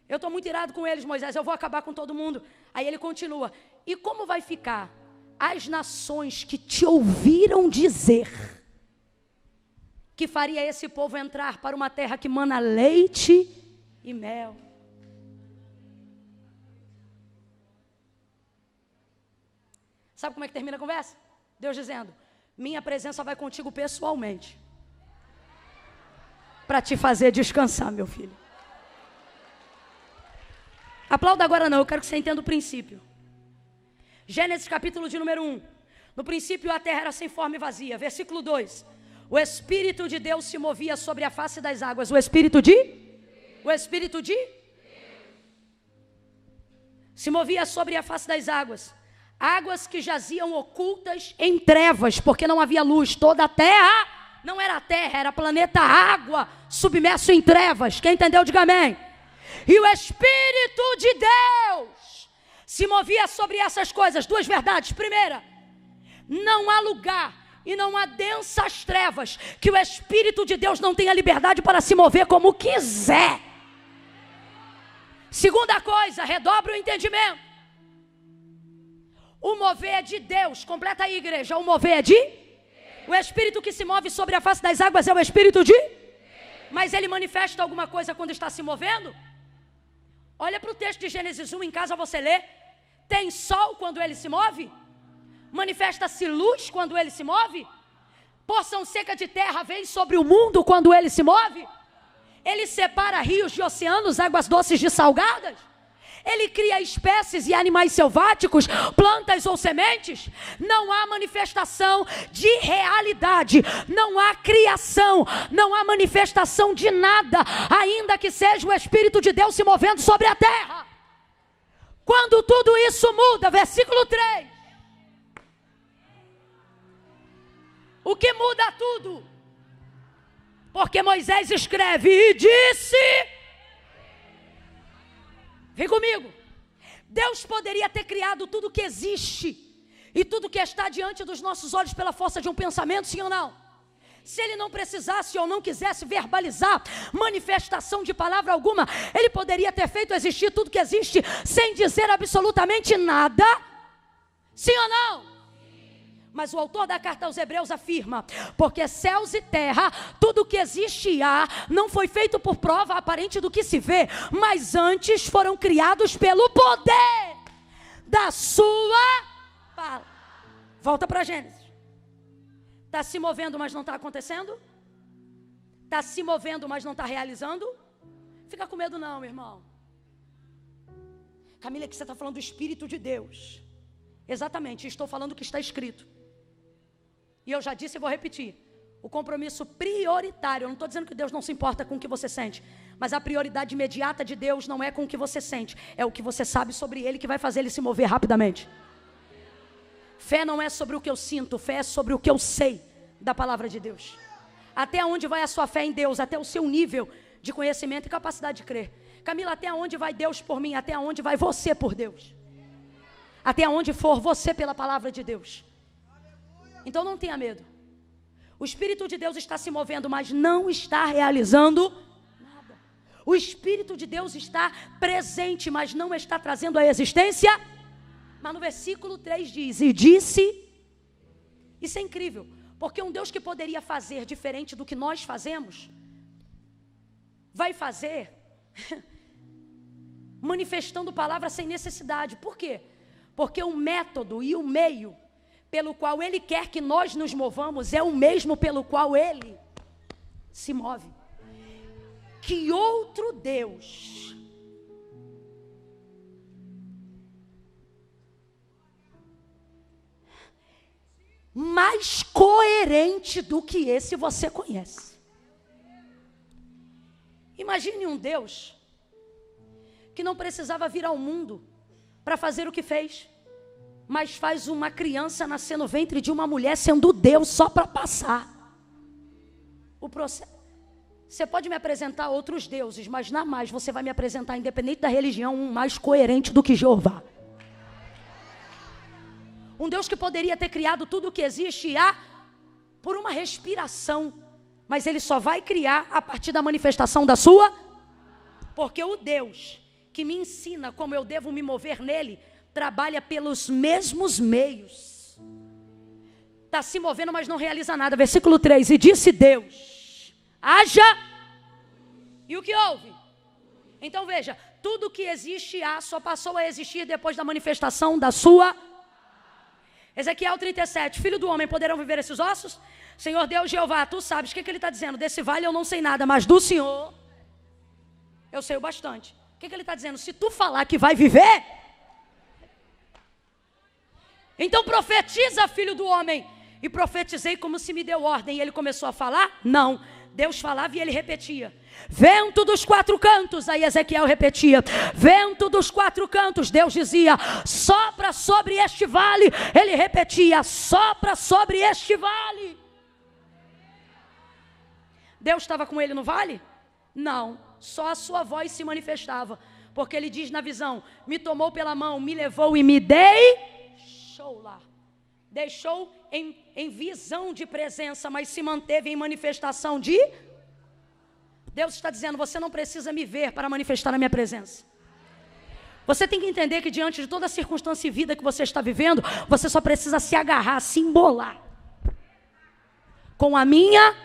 Eu estou muito irado com eles, Moisés, eu vou acabar com todo mundo. Aí ele continua, e como vai ficar as nações que te ouviram dizer que faria esse povo entrar para uma terra que mana leite e mel? Sabe como é que termina a conversa? Deus dizendo, minha presença vai contigo pessoalmente, para te fazer descansar, meu filho. Aplauda agora não, eu quero que você entenda o princípio. Gênesis capítulo de número 1. No princípio a terra era sem forma e vazia. Versículo 2. O Espírito de Deus se movia sobre a face das águas. O Espírito de? Se movia sobre a face das águas. Águas que jaziam ocultas em trevas, porque não havia luz. Toda a terra não era a terra, era planeta água, submerso em trevas. Quem entendeu, diga amém. E o Espírito de Deus se movia sobre essas coisas. Duas verdades. Primeira, não há lugar e não há densas trevas que o Espírito de Deus não tenha liberdade para se mover como quiser. Segunda coisa, redobre o entendimento. O mover é de Deus. Completa aí, igreja. O mover é de? O Espírito que se move sobre a face das águas é o Espírito de? Mas ele manifesta alguma coisa quando está se movendo? Olha para o texto de Gênesis 1, em casa você lê. Tem sol quando ele se move? Manifesta-se luz quando ele se move? Porção seca de terra vem sobre o mundo quando ele se move? Ele separa rios de oceanos, águas doces de salgadas? Ele cria espécies e animais selváticos, plantas ou sementes? Não há manifestação de realidade, não há criação, não há manifestação de nada, ainda que seja o Espírito de Deus se movendo sobre a terra. Quando tudo isso muda, versículo 3. O que muda tudo? Porque Moisés escreve e disse... Vem comigo. Deus poderia ter criado tudo que existe e tudo que está diante dos nossos olhos pela força de um pensamento, sim ou não? Se ele não precisasse ou não quisesse verbalizar manifestação de palavra alguma, ele poderia ter feito existir tudo que existe sem dizer absolutamente nada, sim ou não? Mas o autor da carta aos Hebreus afirma, porque céus e terra, tudo que existe e há, não foi feito por prova aparente do que se vê, mas antes foram criados pelo poder da sua palavra. Volta para Gênesis. Está se movendo, mas não está acontecendo? Está se movendo, mas não está realizando? Fica com medo não, meu irmão. Camila, aqui você está falando do Espírito de Deus. Exatamente, estou falando o que está escrito. E eu já disse e vou repetir. O compromisso prioritário, eu não estou dizendo que Deus não se importa com o que você sente, mas a prioridade imediata de Deus não é com o que você sente, é o que você sabe sobre Ele que vai fazer Ele se mover rapidamente. Fé não é sobre o que eu sinto, fé é sobre o que eu sei da palavra de Deus. Até onde vai a sua fé em Deus? Até o seu nível de conhecimento e capacidade de crer. Camila, até onde vai Deus por mim? Até onde vai você por Deus? Até onde for você pela palavra de Deus. Então não tenha medo. O Espírito de Deus está se movendo, mas não está realizando nada. O Espírito de Deus está presente, mas não está trazendo a existência. Mas no versículo 3 diz, e disse, isso é incrível, porque um Deus que poderia fazer diferente do que nós fazemos, vai fazer manifestando palavra sem necessidade. Por quê? Porque o método e o meio pelo qual Ele quer que nós nos movamos é o mesmo pelo qual Ele se move. Que outro Deus mais coerente do que esse você conhece? Imagine um Deus que não precisava vir ao mundo para fazer o que fez, mas faz uma criança nascer no ventre de uma mulher sendo Deus só para passar o processo. Você pode me apresentar outros deuses, mas na mais você vai me apresentar, independente da religião, um mais coerente do que Jeová. Um Deus que poderia ter criado tudo o que existe e há por uma respiração. Mas Ele só vai criar a partir da manifestação da sua. Porque o Deus que me ensina como eu devo me mover nele, trabalha pelos mesmos meios. Está se movendo, mas não realiza nada. Versículo 3. E disse Deus: haja. E o que houve? Então veja, tudo que existe há só passou a existir depois da manifestação da sua. Ezequiel 37, filho do homem, poderão viver esses ossos? Senhor Deus Jeová, tu sabes, o que ele está dizendo? Desse vale eu não sei nada, mas do Senhor eu sei o bastante. O que ele está dizendo? Se tu falar que vai viver, então profetiza, filho do homem. E profetizei como se me deu ordem. E ele começou a falar? Não. Deus falava e ele repetia. Vento dos quatro cantos. Aí Ezequiel repetia. Vento dos quatro cantos. Deus dizia: sopra sobre este vale. Ele repetia: sopra sobre este vale. Deus estava com ele no vale? Não. Só a sua voz se manifestava. Porque ele diz na visão: me tomou pela mão, me levou e me deixou lá. Deixou em visão de presença, mas se manteve em manifestação de. Deus está dizendo: você não precisa me ver para manifestar a minha presença. Você tem que entender que diante de toda a circunstância e vida que você está vivendo, você só precisa se agarrar, se embolar com a minha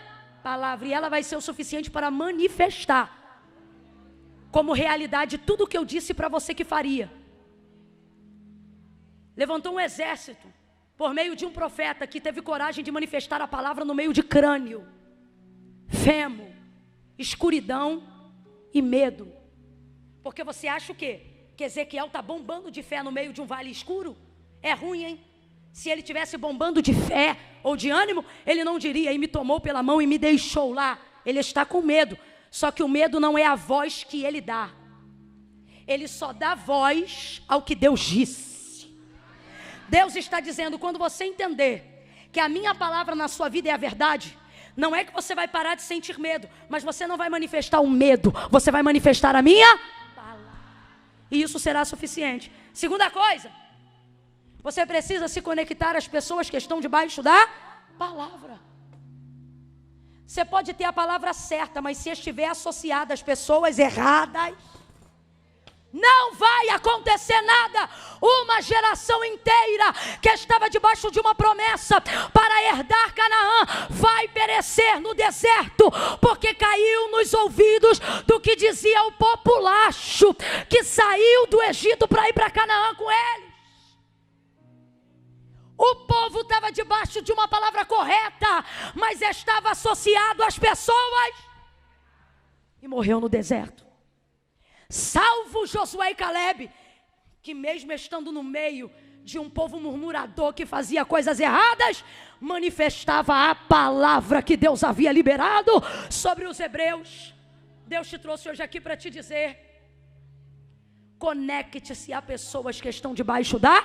palavra, e ela vai ser o suficiente para manifestar como realidade tudo o que eu disse para você que faria. Levantou um exército por meio de um profeta que teve coragem de manifestar a palavra no meio de crânio, femo, escuridão e medo. Porque você acha o quê? Que Ezequiel está bombando de fé no meio de um vale escuro? É ruim, hein? Se ele tivesse bombando de fé ou de ânimo, ele não diria: e me tomou pela mão e me deixou lá. Ele está com medo. Só que o medo não é a voz que ele dá. Ele só dá voz ao que Deus disse. Deus está dizendo: quando você entender que a minha palavra na sua vida é a verdade, não é que você vai parar de sentir medo, mas você não vai manifestar o medo, você vai manifestar a minha palavra. E isso será suficiente. Segunda coisa, você precisa se conectar às pessoas que estão debaixo da palavra. Você pode ter a palavra certa, mas se estiver associada às pessoas erradas, não vai acontecer nada. Uma geração inteira que estava debaixo de uma promessa para herdar Canaã vai perecer no deserto, porque caiu nos ouvidos do que dizia o populacho que saiu do Egito para ir para Canaã com eles. O povo estava debaixo de uma palavra correta, mas estava associado às pessoas e morreu no deserto. Salvo Josué e Calebe, que mesmo estando no meio de um povo murmurador que fazia coisas erradas, manifestava a palavra que Deus havia liberado sobre os hebreus. Deus te trouxe hoje aqui para te dizer: conecte-se a pessoas que estão debaixo da.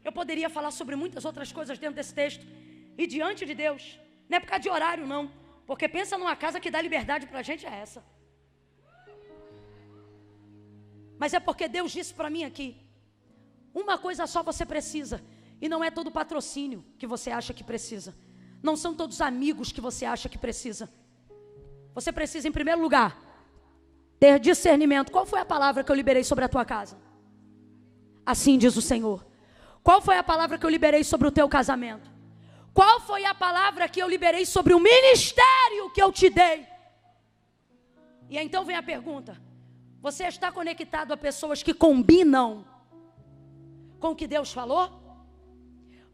Eu poderia falar sobre muitas outras coisas dentro desse texto, e diante de Deus, não é por causa de horário não, porque pensa numa casa que dá liberdade para a gente, é essa. Mas é porque Deus disse para mim aqui: uma coisa só você precisa, e não é todo patrocínio que você acha que precisa, não são todos amigos que você acha que precisa. Você precisa, em primeiro lugar, ter discernimento. Qual foi a palavra que eu liberei sobre a tua casa? Assim diz o Senhor. Qual foi a palavra que eu liberei sobre o teu casamento? Qual foi a palavra que eu liberei sobre o ministério que eu te dei? E então vem a pergunta: você está conectado a pessoas que combinam com o que Deus falou?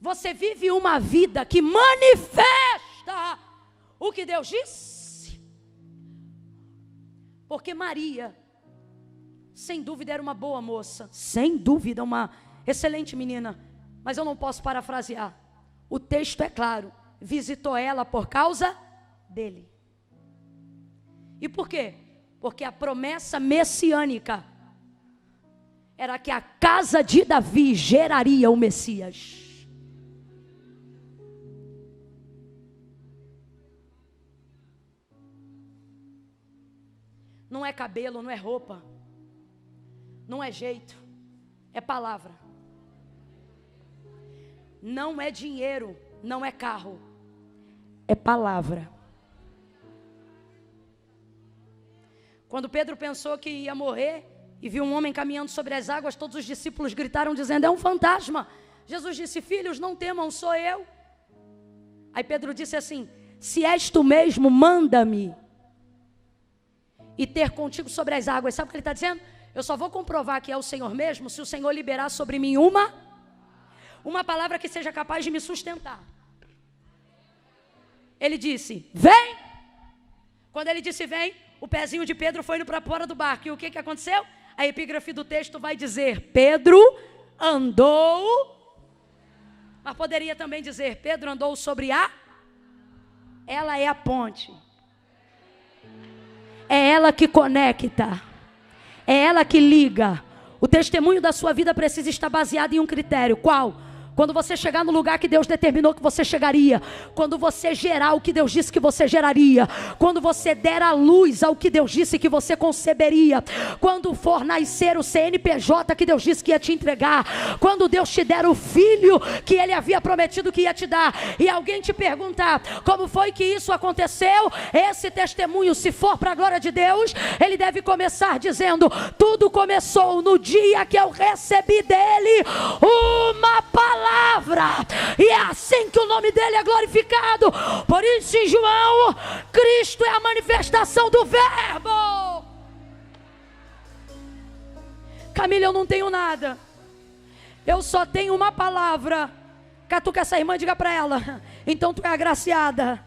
Você vive uma vida que manifesta o que Deus disse? Porque Maria, sem dúvida, era uma boa moça, sem dúvida, uma excelente menina, mas eu não posso parafrasear. O texto é claro: visitou ela por causa dele. E por quê? Porque a promessa messiânica era que a casa de Davi geraria o Messias. Não é cabelo, não é roupa, não é jeito, é palavra. Não é dinheiro, não é carro, é palavra. Quando Pedro pensou que ia morrer e viu um homem caminhando sobre as águas, todos os discípulos gritaram dizendo: é um fantasma. Jesus disse: filhos, não temam, sou eu. Aí Pedro disse assim: se és tu mesmo, manda-me e ter contigo sobre as águas. Sabe o que ele está dizendo? Eu só vou comprovar que é o Senhor mesmo se o Senhor liberar sobre mim uma palavra que seja capaz de me sustentar. Ele disse: vem. Quando ele disse vem, o pezinho de Pedro foi indo para fora do barco. E o que aconteceu? A epígrafe do texto vai dizer: Pedro andou. Mas poderia também dizer: Pedro andou sobre a. Ela é a ponte. É ela que conecta. É ela que liga. O testemunho da sua vida precisa estar baseado em um critério. Qual? Quando você chegar no lugar que Deus determinou que você chegaria. Quando você gerar o que Deus disse que você geraria. Quando você der a luz ao que Deus disse que você conceberia. Quando for nascer o CNPJ que Deus disse que ia te entregar. Quando Deus te der o filho que Ele havia prometido que ia te dar. E alguém te perguntar: como foi que isso aconteceu? Esse testemunho, se for para a glória de Deus, ele deve começar dizendo: tudo começou no dia que eu recebi dele uma palavra. E é assim que o nome dele é glorificado. Por isso em João, Cristo é a manifestação do verbo. Camila, eu não tenho nada, eu só tenho uma palavra. Catuca essa irmã, diga para ela: então tu é agraciada.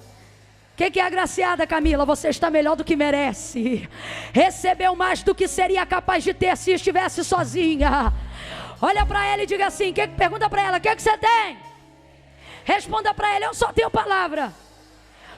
O que é agraciada, Camila? Você está melhor do que merece. Recebeu mais do que seria capaz de ter se estivesse sozinha. Olha para ela e diga assim, pergunta para ela: o que você tem? Responda para ela: eu só tenho palavra.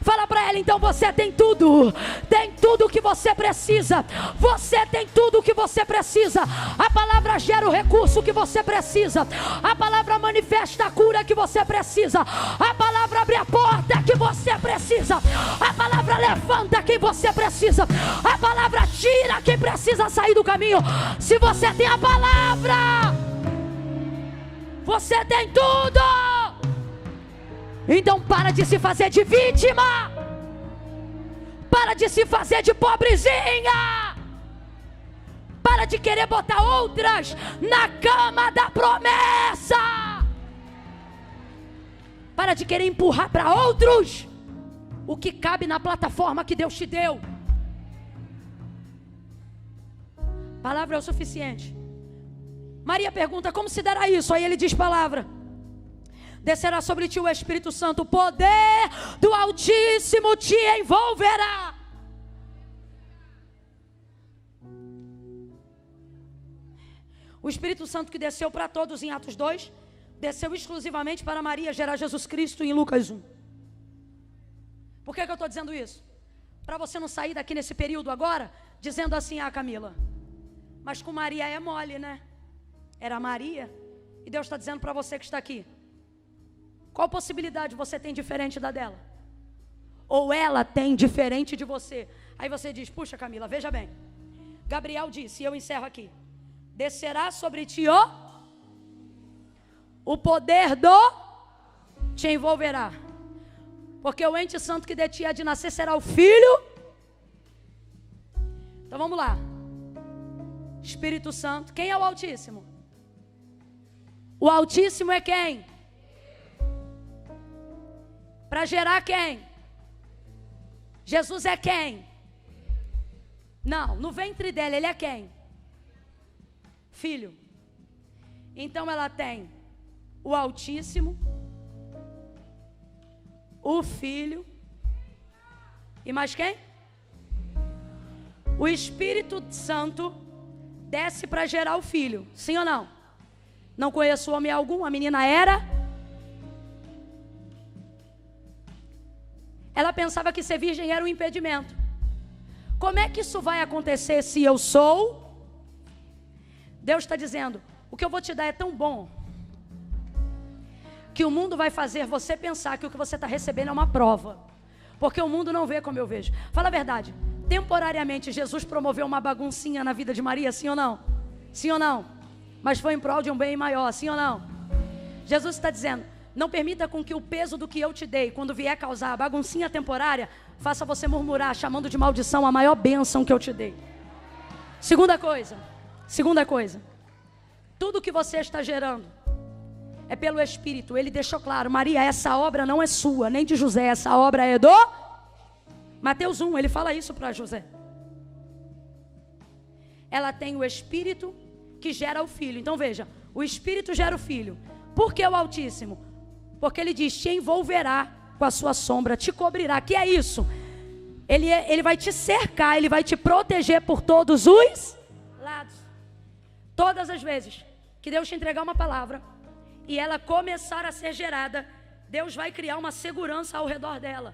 Fala para ela: então você tem tudo. Tem tudo o que você precisa. Você tem tudo o que você precisa. A palavra gera o recurso que você precisa. A palavra manifesta a cura que você precisa. A palavra abre a porta que você precisa. A palavra levanta quem você precisa. A palavra tira quem precisa sair do caminho. Se você tem a palavra, você tem tudo. Então para de se fazer de vítima. Para de se fazer de pobrezinha. Para de querer botar outras na cama da promessa. Para de querer empurrar para outros o que cabe na plataforma que Deus te deu. Palavra é o suficiente. Maria pergunta: como se dará isso? Aí ele diz: palavra. Descerá sobre ti o Espírito Santo, o poder do Altíssimo te envolverá. O Espírito Santo que desceu para todos em Atos 2, desceu exclusivamente para Maria gerar Jesus Cristo em Lucas 1. Por que eu estou dizendo isso? Para você não sair daqui nesse período agora, dizendo assim: ah, Camila, mas com Maria é mole, né? Era Maria. E Deus está dizendo para você que está aqui: qual possibilidade você tem diferente da dela? Ou ela tem diferente de você? Aí você diz: puxa, Camila, veja bem. Gabriel disse, e eu encerro aqui: descerá sobre ti o poder do te envolverá. Porque o ente santo que de ti há de nascer será o filho. Então vamos lá. Espírito Santo. Quem é o Altíssimo? O Altíssimo é quem? Para gerar quem? Jesus é quem? Não, no ventre dela ele é quem? Filho. Então ela tem o Altíssimo, o Filho e mais quem? O Espírito Santo desce para gerar o Filho. Sim ou não? Não conheço homem algum, a menina era. Ela pensava que ser virgem era um impedimento. Como é que isso vai acontecer se eu sou? Deus está dizendo: o que eu vou te dar é tão bom que o mundo vai fazer você pensar que o que você está recebendo é uma prova. Porque o mundo não vê como eu vejo. Fala a verdade. Temporariamente Jesus promoveu uma baguncinha na vida de Maria, sim ou não? Sim ou não? mas foi em prol de um bem maior, sim ou não? Jesus está dizendo, não permita com que o peso do que eu te dei, quando vier causar a baguncinha temporária, faça você murmurar, chamando de maldição a maior bênção que eu te dei. Segunda coisa, tudo que você está gerando é pelo Espírito. Ele deixou claro, Maria, essa obra não é sua, nem de José, essa obra é do... Mateus 1, ele fala isso para José. Ela tem o Espírito que gera o Filho. Então veja, o Espírito gera o Filho. Por que o Altíssimo? Porque ele diz, te envolverá com a sua sombra, te cobrirá. Que é isso? Ele vai te cercar, ele vai te proteger por todos os lados. Todas as vezes que Deus te entregar uma palavra e ela começar a ser gerada, Deus vai criar uma segurança ao redor dela.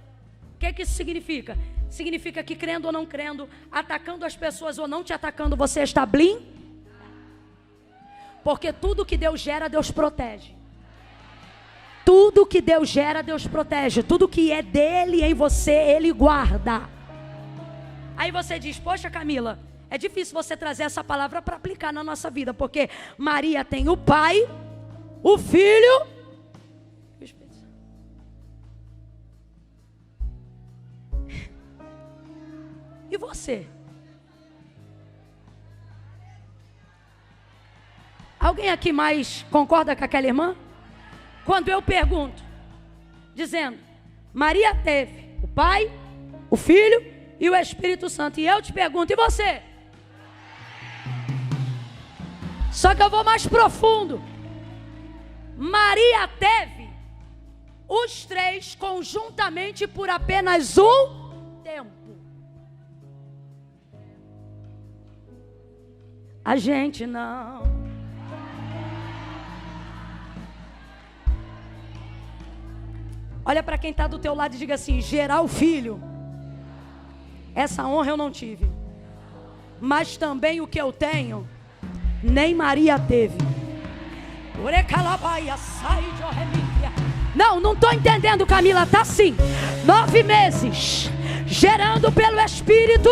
O que isso significa? Significa que crendo ou não crendo, atacando as pessoas ou não te atacando, você está blindado. Porque tudo que Deus gera, Deus protege. Tudo que Deus gera, Deus protege. Tudo que é dele em você, Ele guarda. Aí você diz, poxa Camila, é difícil você trazer essa palavra para aplicar na nossa vida, porque Maria tem o Pai, o Filho e o Espírito Santo. E você? Alguém aqui mais concorda com aquela irmã? Quando eu pergunto, dizendo, Maria teve o Pai, o Filho e o Espírito Santo. E eu te pergunto, e você? Só que eu vou mais profundo. Maria teve os três conjuntamente por apenas um tempo. A gente não. Olha para quem está do teu lado e diga assim, gerar o filho. Essa honra eu não tive. Mas também o que eu tenho, nem Maria teve. Não estou entendendo, Camila, tá sim. 9 meses, gerando pelo Espírito,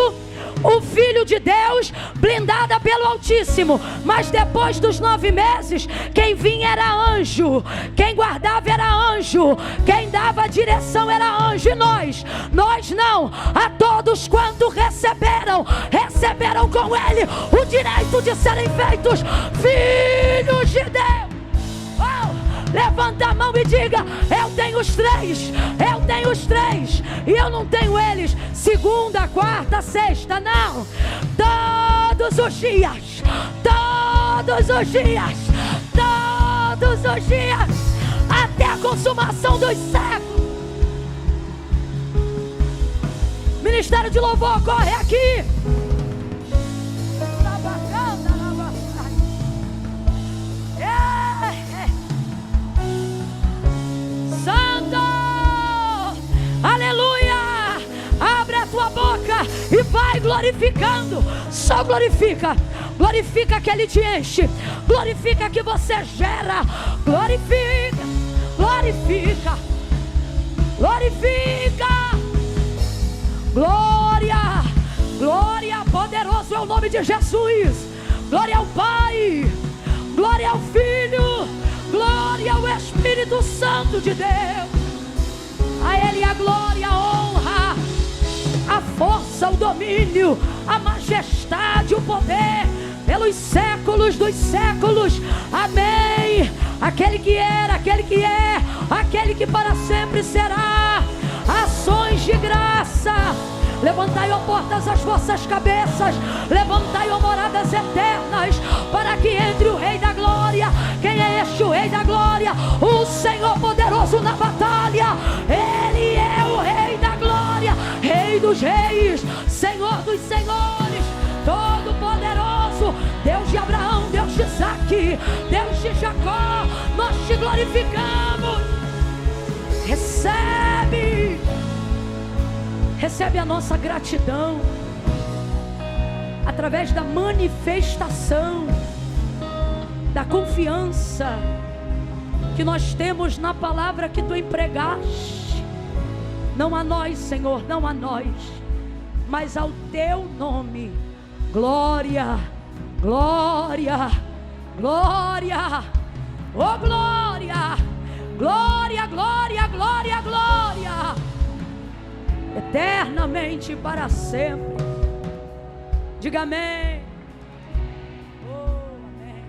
o Filho de Deus, blindada pelo Altíssimo. Mas depois dos 9 meses, quem vinha era anjo, quem guardava era anjo, quem dava a direção era anjo. E nós não. A todos quanto receberam com Ele o direito de serem feitos filhos de Deus. Levanta a mão e diga, eu tenho os três, e eu não tenho eles segunda, quarta, sexta, não. Todos os dias, até a consumação dos séculos. Ministério de Louvor, corre aqui. Aleluia! Abre a tua boca e vai glorificando. Só glorifica. Glorifica que Ele te enche. Glorifica que você gera. Glorifica. Glória, poderoso é o nome de Jesus. Glória ao Pai. Glória ao Filho. Glória ao Espírito Santo de Deus. A Ele a glória, a honra, a força, o domínio, a majestade, o poder, pelos séculos dos séculos. Amém. Aquele que era, aquele que é, aquele que para sempre será. Ações de graça. Levantai, ó portas, as vossas cabeças. Levantai, ó moradas eternas, para que entre o Rei da Glória. Quem é este, o Rei da Glória? O Senhor poderoso na batalha. Ele é o Rei da Glória, Rei dos reis, Senhor dos senhores, todo poderoso, Deus de Abraão, Deus de Isaque, Deus de Jacó. Nós te glorificamos. Recebe a nossa gratidão através da manifestação da confiança que nós temos na palavra que tu empregaste. Não a nós, Senhor, não a nós, mas ao teu nome. Glória, glória, Glória, oh glória, glória, glória, glória, glória, eternamente para sempre. Diga amém. Oh, amém.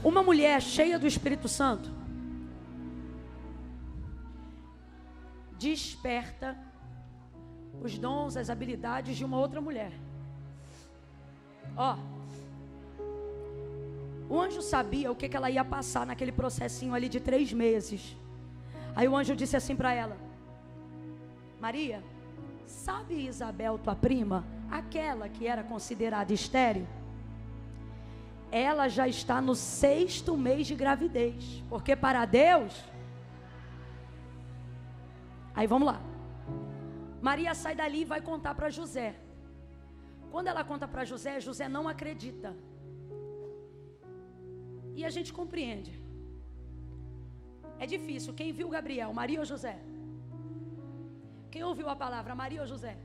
Uma mulher cheia do Espírito Santo desperta os dons, as habilidades de uma outra mulher. Ó, o anjo sabia o que ela ia passar naquele processinho ali de 3 meses. Aí o anjo disse assim para ela: Maria, sabe Isabel, tua prima, aquela que era considerada estéril? Ela já está no 6º mês de gravidez, porque para Deus... Aí vamos lá. Maria sai dali e vai contar para José. Quando ela conta para José, José não acredita. E a gente compreende. É difícil. Quem viu Gabriel, Maria ou José? Quem ouviu a palavra, Maria ou José?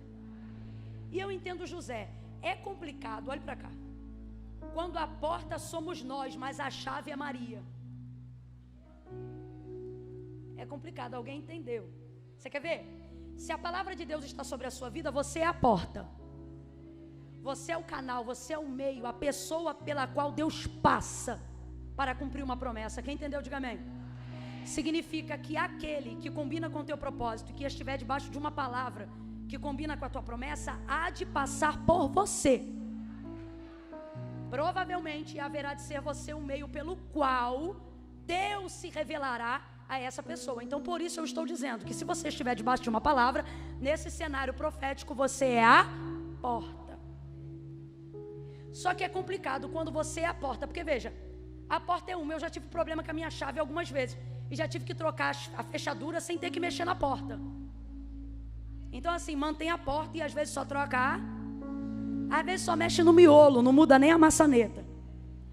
E eu entendo José. É complicado, olhe para cá. Quando a porta somos nós, mas a chave é Maria. É complicado, alguém entendeu? Você quer ver? Se a palavra de Deus está sobre a sua vida, você é a porta. Você é o canal, você é o meio, a pessoa pela qual Deus passa para cumprir uma promessa. Quem entendeu, diga amém. Significa que aquele que combina com o teu propósito, que estiver debaixo de uma palavra que combina com a tua promessa, há de passar por você. Provavelmente haverá de ser você o meio pelo qual Deus se revelará a essa pessoa. Então por isso eu estou dizendo que se você estiver debaixo de uma palavra, nesse cenário profético você é a porta. Só que é complicado quando você é a porta, porque veja, a porta é uma. Eu já tive problema com a minha chave algumas vezes e já tive que trocar a fechadura sem ter que mexer na porta. Então assim, mantém a porta e às vezes só troca às vezes só mexe no miolo, não muda nem a maçaneta.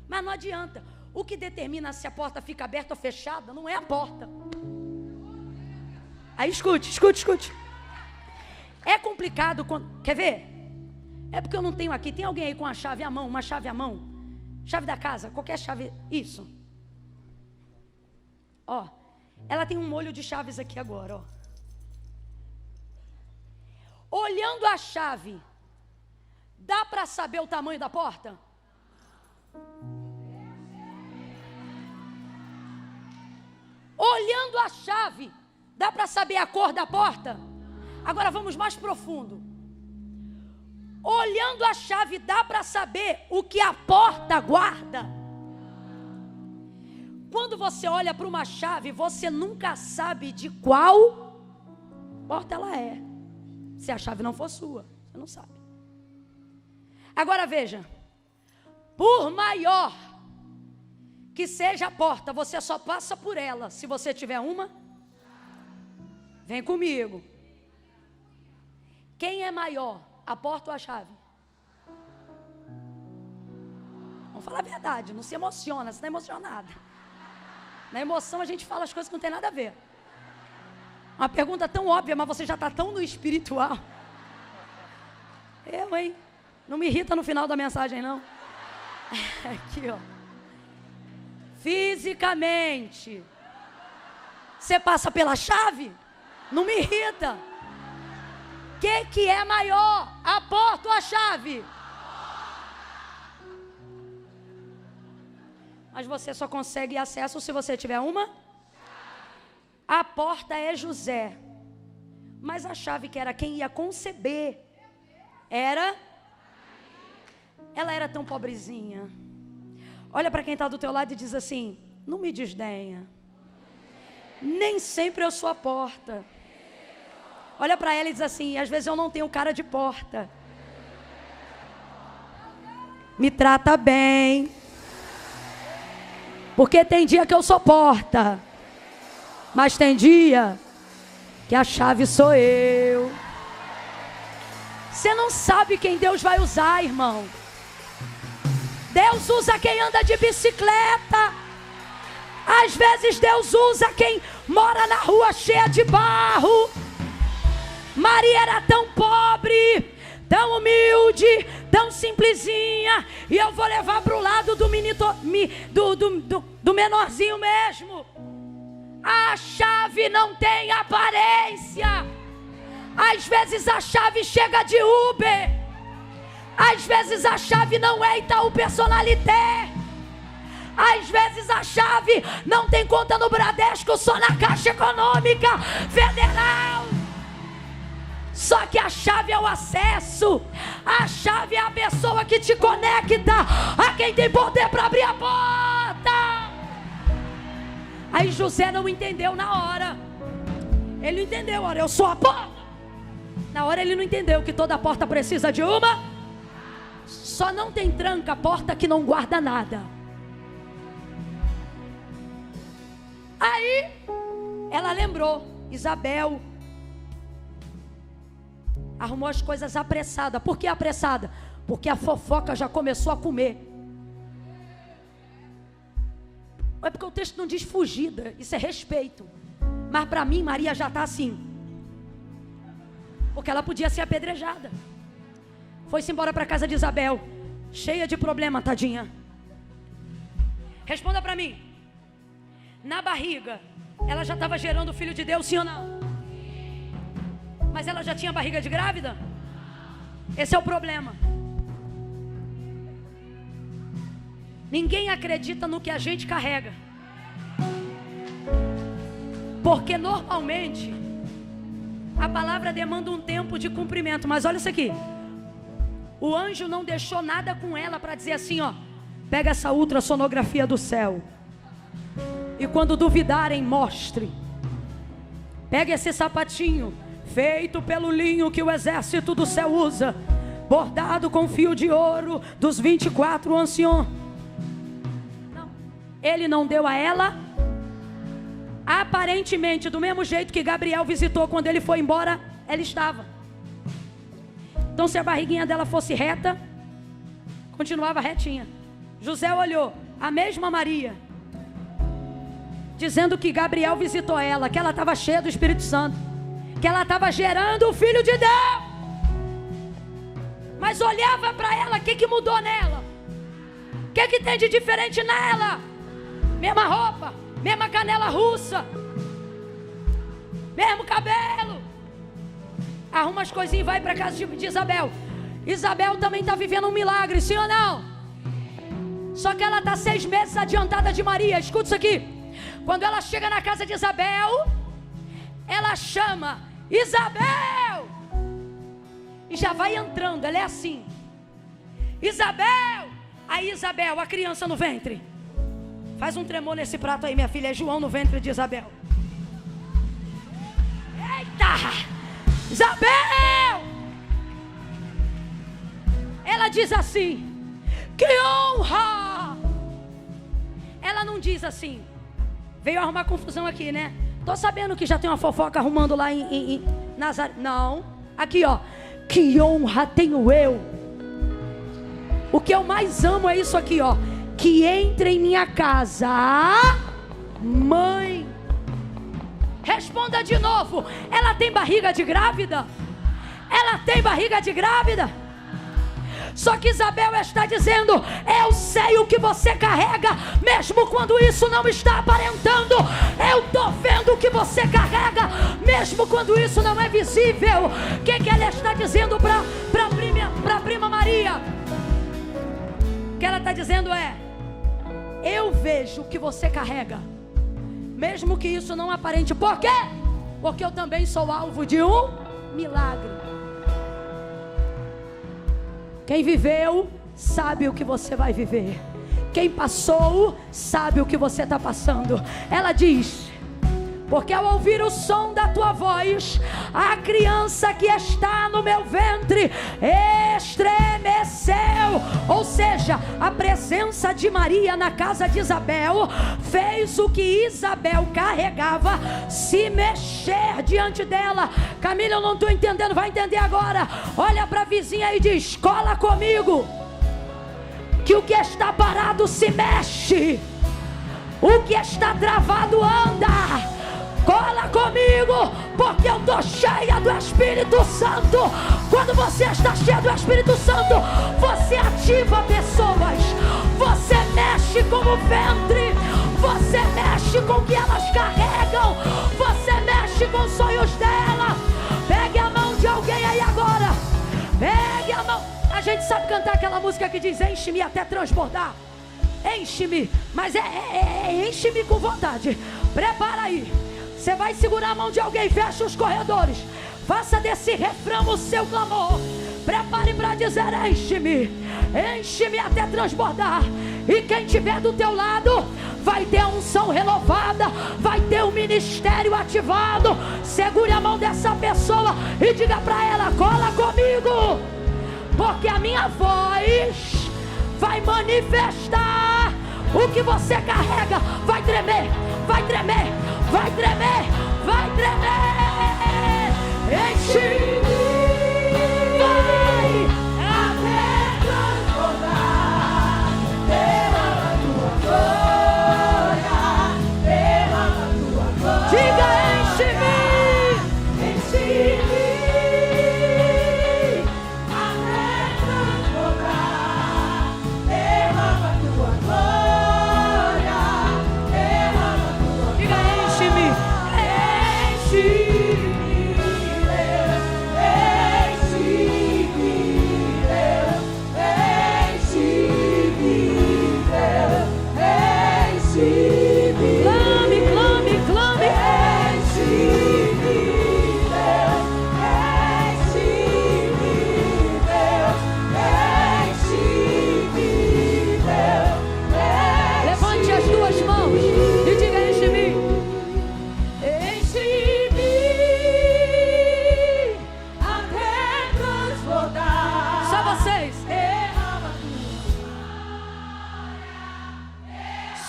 Mas não adianta. O que determina se a porta fica aberta ou fechada não é a porta. Aí escute. É complicado quando... Quer ver? É porque eu não tenho aqui. Tem alguém aí com a chave à mão? Uma chave à mão? Chave da casa, qualquer chave. Isso. Ó, ela tem um molho de chaves aqui agora, ó. Olhando a chave, dá para saber o tamanho da porta? Olhando a chave, dá para saber a cor da porta? Agora vamos mais profundo. Olhando a chave, dá para saber o que a porta guarda? Quando você olha para uma chave, você nunca sabe de qual porta ela é. Se a chave não for sua, você não sabe. Agora veja, por maior que seja a porta, você só passa por ela se você tiver uma. Vem comigo. Quem é maior, a porta ou a chave? Vamos falar a verdade, não se emociona, você está emocionada. Na emoção a gente fala as coisas que não tem nada a ver. Uma pergunta tão óbvia, mas você já está tão no espiritual. Hein? Não me irrita no final da mensagem, não. Aqui, ó. Fisicamente, você passa pela chave? Não me irrita. O que é maior, a porta ou a chave? Mas você só consegue acesso se você tiver uma. A porta é José, mas a chave, que era quem ia conceber, ela era tão pobrezinha. Olha para quem está do teu lado e diz assim: não me desdenha. Nem sempre eu sou a porta. Olha para ela e diz assim: às vezes eu não tenho cara de porta. Me trata bem. Porque tem dia que eu sou porta, mas tem dia que a chave sou eu. Você não sabe quem Deus vai usar, irmão. Deus usa quem anda de bicicleta. Às vezes Deus usa quem mora na rua cheia de barro. Maria era tão pobre, tão humilde, tão simplesinha. E eu vou levar para o lado do menorzinho mesmo. A chave não tem aparência. Às vezes a chave chega de Uber. Às vezes a chave não é Itaú Personalité. Às vezes a chave não tem conta no Bradesco, só na Caixa Econômica Federal. Só que a chave é o acesso. A chave é a pessoa que te conecta a quem tem poder para abrir a porta. Aí José não entendeu na hora. Ele não entendeu, olha, eu sou a porta. Na hora ele não entendeu que toda porta precisa de uma. Só não tem tranca a porta que não guarda nada. Aí ela lembrou, Isabel arrumou as coisas apressada. Por que apressada? Porque a fofoca já começou a comer. É porque o texto não diz fugida, isso é respeito. Mas para mim Maria já está assim, porque ela podia ser apedrejada. Foi-se embora para a casa de Isabel, cheia de problema, tadinha. Responda para mim. Na barriga, ela já estava gerando o filho de Deus, sim ou não? Mas ela já tinha barriga de grávida? Esse é o problema. Ninguém acredita no que a gente carrega. Porque normalmente a palavra demanda um tempo de cumprimento. Mas olha isso aqui. O anjo não deixou nada com ela para dizer assim, ó, pega essa ultrassonografia do céu. E quando duvidarem, mostre. Pega esse sapatinho feito pelo linho que o exército do céu usa, bordado com fio de ouro dos 24 anciões. Não, ele não deu a ela. Aparentemente, do mesmo jeito que Gabriel visitou quando ele foi embora, ela estava. Então, se a barriguinha dela fosse reta, continuava retinha. José olhou, a mesma Maria, dizendo que Gabriel visitou ela, que ela estava cheia do Espírito Santo, que ela estava gerando o Filho de Deus. Mas olhava para ela, o que mudou nela? O que tem de diferente nela? Mesma roupa, mesma canela russa, mesmo cabelo. Arruma as coisinhas e vai para casa de Isabel. Isabel também está vivendo um milagre, sim ou não? Só que ela está 6 meses adiantada de Maria. Escuta isso aqui. Quando ela chega na casa de Isabel, ela chama Isabel e já vai entrando. Ela é assim, Isabel. Aí Isabel, a criança no ventre. Faz um tremor nesse prato aí, minha filha. É João no ventre de Isabel. Eita! Isabel! Ela diz assim, que honra! Ela não diz assim, veio arrumar confusão aqui, né? Tô sabendo que já tem uma fofoca arrumando lá em Nazaré. Não, aqui ó, que honra tenho eu. O que eu mais amo é isso aqui ó, que entre em minha casa mãe. Responda de novo. Ela tem barriga de grávida? Ela tem barriga de grávida? Só que Isabel está dizendo, eu sei o que você carrega, mesmo quando isso não está aparentando. Eu estou vendo o que você carrega, mesmo quando isso não é visível. O que ela está dizendo para a prima Maria? O que ela está dizendo é, eu vejo o que você carrega, mesmo que isso não aparente. Por quê? Porque eu também sou alvo de um milagre. Quem viveu sabe o que você vai viver. Quem passou sabe o que você está passando. Ela diz, porque ao ouvir o som da tua voz, a criança que está no meu ventre estremeceu. Ou seja, a presença de Maria na casa de Isabel fez o que Isabel carregava se mexer diante dela. Camila, eu não estou entendendo, vai entender agora. Olha para a vizinha e diz, cola comigo, que o que está parado se mexe. O que está travado anda. Cola comigo, porque eu estou cheia do Espírito Santo. Quando você está cheia do Espírito Santo, você ativa pessoas, você mexe com o ventre, você mexe com o que elas carregam, você mexe com os sonhos dela. Pegue a mão de alguém aí agora, pegue a mão. A gente sabe cantar aquela música que diz: enche-me até transbordar. Enche-me, mas enche-me com vontade. Prepara aí. Você vai segurar a mão de alguém, fecha os corredores. Faça desse refrão o seu clamor. Prepare para dizer: enche-me, enche-me até transbordar. E quem estiver do teu lado vai ter a unção renovada, vai ter o ministério ativado. Segure a mão dessa pessoa e diga para ela: cola comigo, porque a minha voz vai manifestar o que você carrega. Vai tremer, vai tremer, vai tremer, vai tremer. Enche-me, vai até transbordar. Derrama tua glória, derrama tua glória. Diga: enche-me, enche-me até transbordar. Derrama tua glória, derrama tua glória. Diga: enche-me, enche-me.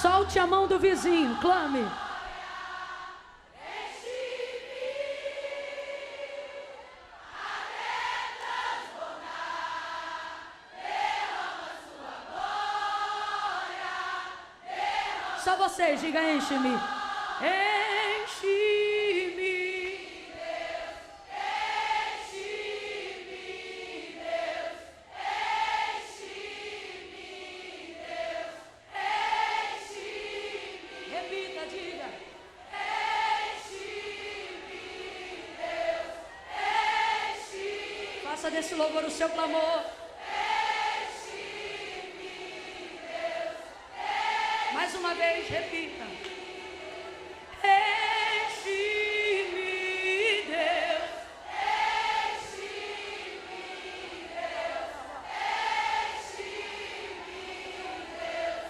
Solte a mão do vizinho, clame. Só vocês, diga: enche-me. Enche-me. Faça desse louvor o seu clamor. Mais uma vez, repita. Enche-me, Deus. Enche-me, Deus. Enche-me, Deus.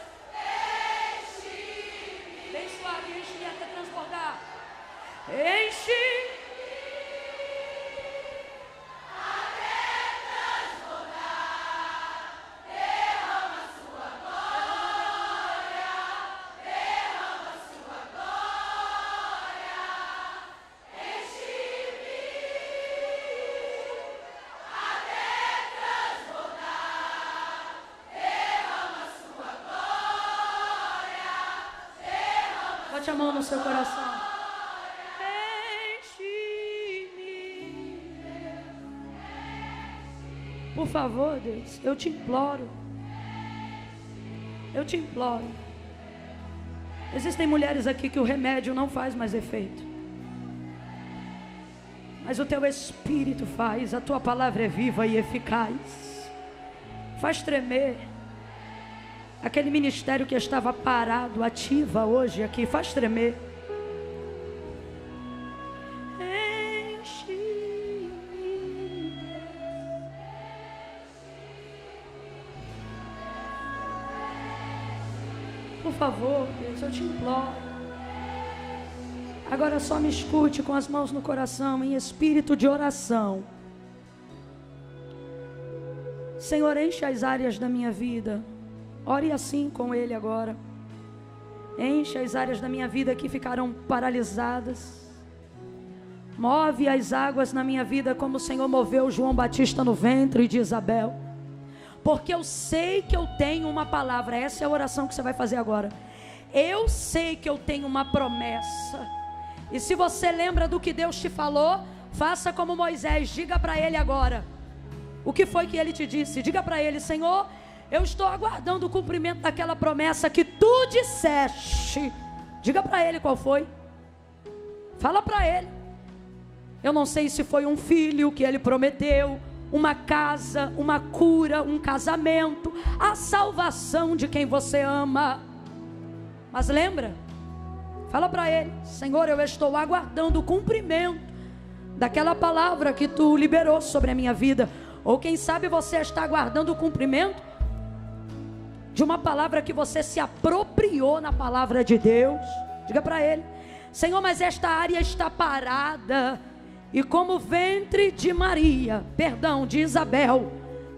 Enche-me. Bem suave, enche-me até transbordar. Enche. Bote a mão no seu coração. Enche-me. Por favor, Deus, eu te imploro. Eu te imploro. Existem mulheres aqui que o remédio não faz mais efeito, mas o teu Espírito faz. A tua palavra é viva e eficaz. Faz tremer. Aquele ministério que estava parado, ativa hoje aqui, faz tremer. Enche-me. Por favor, Deus, eu te imploro. Agora só me escute com as mãos no coração, em espírito de oração. Senhor, enche as áreas da minha vida. Ore assim com Ele agora. Enche as áreas da minha vida que ficaram paralisadas. Move as águas na minha vida como o Senhor moveu João Batista no ventre de Isabel. Porque eu sei que eu tenho uma palavra. Essa é a oração que você vai fazer agora. eu sei que eu tenho uma promessa. E se você lembra do que Deus te falou, faça como Moisés, diga para ele agora. O que foi que ele te disse? Diga para ele: Senhor, eu estou aguardando o cumprimento daquela promessa que tu disseste. Diga para ele qual foi. Fala para ele. Eu não sei se foi um filho que ele prometeu, uma casa, uma cura, um casamento, a salvação de quem você ama. Mas lembra? Fala para ele: Senhor, eu estou aguardando o cumprimento daquela palavra que tu liberou sobre a minha vida. Ou quem sabe você está aguardando o cumprimento de uma palavra que você se apropriou na palavra de Deus. Diga para ele: Senhor, mas esta área está parada. E como o ventre de Maria, de Isabel,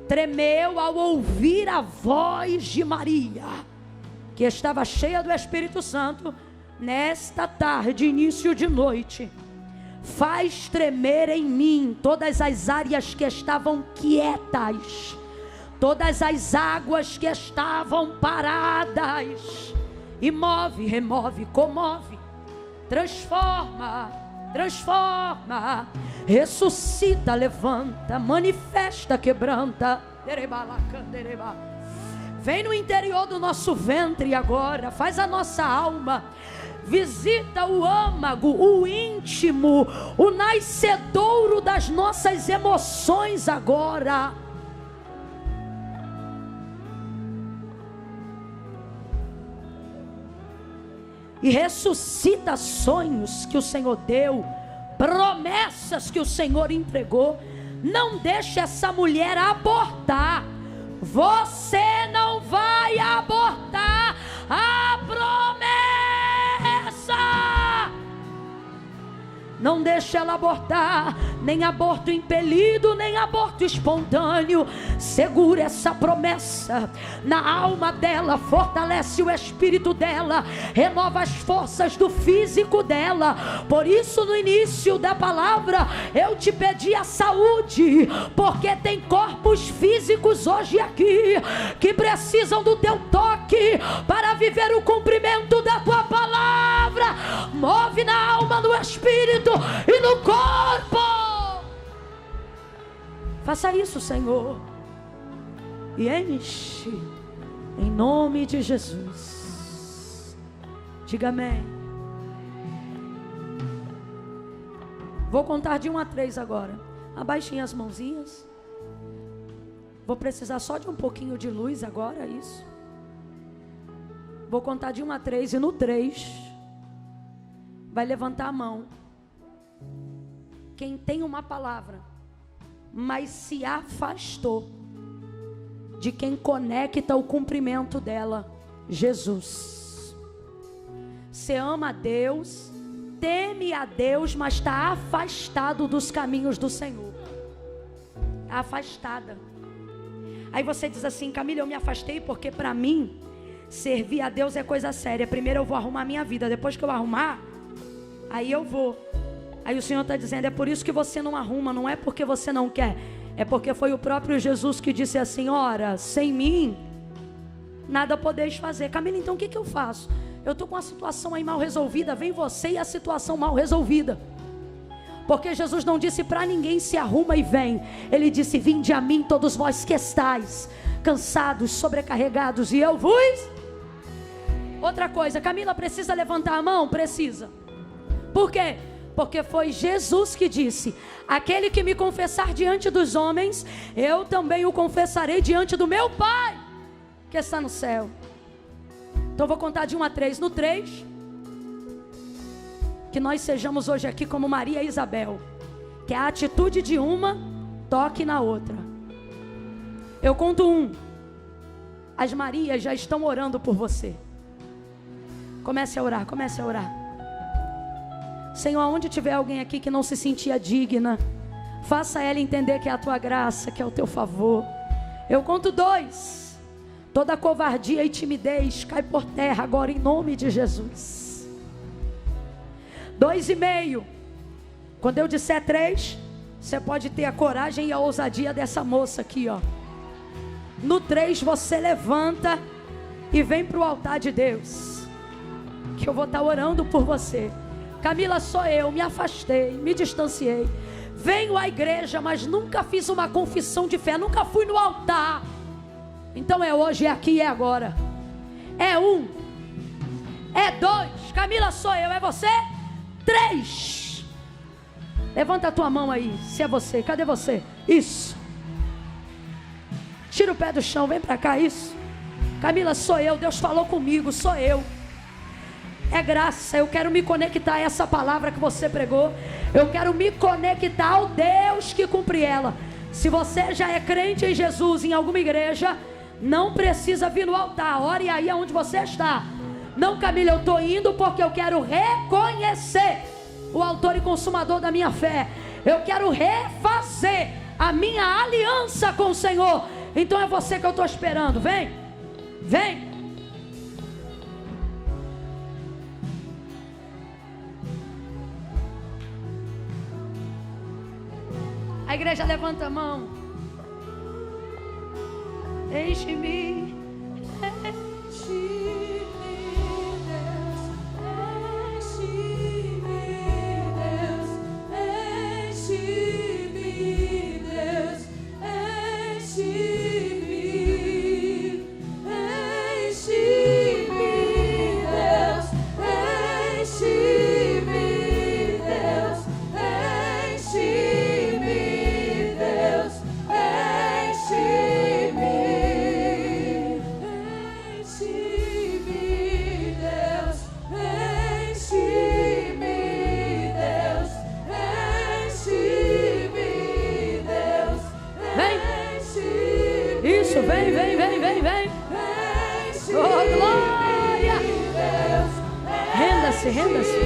tremeu ao ouvir a voz de Maria, que estava cheia do Espírito Santo, nesta tarde, início de noite, faz tremer em mim todas as áreas que estavam quietas, todas as águas que estavam paradas, e move, remove, comove, transforma, ressuscita, levanta, manifesta, quebranta. Vem no interior do nosso ventre agora, faz a nossa alma, visita o âmago, o íntimo, o nascedouro das nossas emoções agora. E ressuscita sonhos que o Senhor deu, promessas que o Senhor entregou. Não deixe essa mulher abortar. Você não vai abortar a promessa. Não deixe ela abortar, nem aborto impelido, nem aborto espontâneo. Segura essa promessa na alma dela, fortalece o espírito dela, renova as forças do físico dela. Por isso, no início da palavra, eu te pedi a saúde, porque tem corpos físicos hoje aqui que precisam do teu toque para viver o cumprimento da tua palavra. Move na alma, no espírito e no corpo. Faça isso, Senhor, e enche em nome de Jesus. Diga amém. Vou contar de 1 a 3 agora. Abaixem as mãozinhas. Vou precisar só de um pouquinho de luz agora, isso. Vou contar de 1 a 3 e no 3 vai levantar a mão quem tem uma palavra, mas se afastou de quem conecta o cumprimento dela, Jesus. Você ama a Deus, teme a Deus, mas está afastado dos caminhos do Senhor. Afastada. Aí você diz assim: Camila, eu me afastei porque para mim servir a Deus é coisa séria. Primeiro eu vou arrumar a minha vida, depois que eu arrumar, aí eu vou. Aí o Senhor está dizendo: é por isso que você não arruma, não é porque você não quer, é porque foi o próprio Jesus que disse assim: ora, sem mim nada podeis fazer. Camila, então o que eu faço? Eu estou com a situação aí mal resolvida. Vem você e a situação mal resolvida. Porque Jesus não disse para ninguém: se arruma e vem. Ele disse: vinde a mim todos vós que estáis cansados, sobrecarregados, e eu vos. Outra coisa, Camila, precisa levantar a mão? Precisa. Por quê? Porque foi Jesus que disse: aquele que me confessar diante dos homens, eu também o confessarei diante do meu Pai que está no céu. Então vou contar de 1 a 3. No 3, que nós sejamos hoje aqui como Maria e Isabel, que a atitude de uma toque na outra. Eu conto 1. As Marias já estão orando por você. Comece a orar, comece a orar. Senhor, onde tiver alguém aqui que não se sentia digna, faça ela entender que é a tua graça, que é o teu favor. Eu conto 2. Toda covardia e timidez cai por terra agora em nome de Jesus. 2,5. Quando eu disser 3, você pode ter a coragem e a ousadia dessa moça aqui, ó. No 3 você levanta e vem para o altar de Deus. que eu vou estar orando por você. Camila, sou eu, me afastei, me distanciei. Venho à igreja, mas nunca fiz uma confissão de fé, nunca fui no altar. Então é hoje, é aqui, é agora. É 1, é 2. Camila, sou eu, é você? 3. Levanta a tua mão aí, se é você. Cadê você? Isso. Tira o pé do chão, vem pra cá, isso. Camila, sou eu, Deus falou comigo, sou eu. É graça, eu quero me conectar a essa palavra que você pregou. Eu quero me conectar ao Deus que cumpre ela. Se você já é crente em Jesus em alguma igreja, não precisa vir no altar. Ore aí aonde você está. Não, Camila, eu estou indo porque eu quero reconhecer o autor e consumador da minha fé. Eu quero refazer a minha aliança com o Senhor. Então é você que eu estou esperando. Vem, vem. A igreja levanta a mão. Enche-me, enche-me, Deus, enche-me, Deus, enche-me, Deus, enche-me, enche-me, Deus, enche-me, Deus, enche-me. Vem, vem, vem, vem, vem. Oh, glória. Renda-se, renda-se.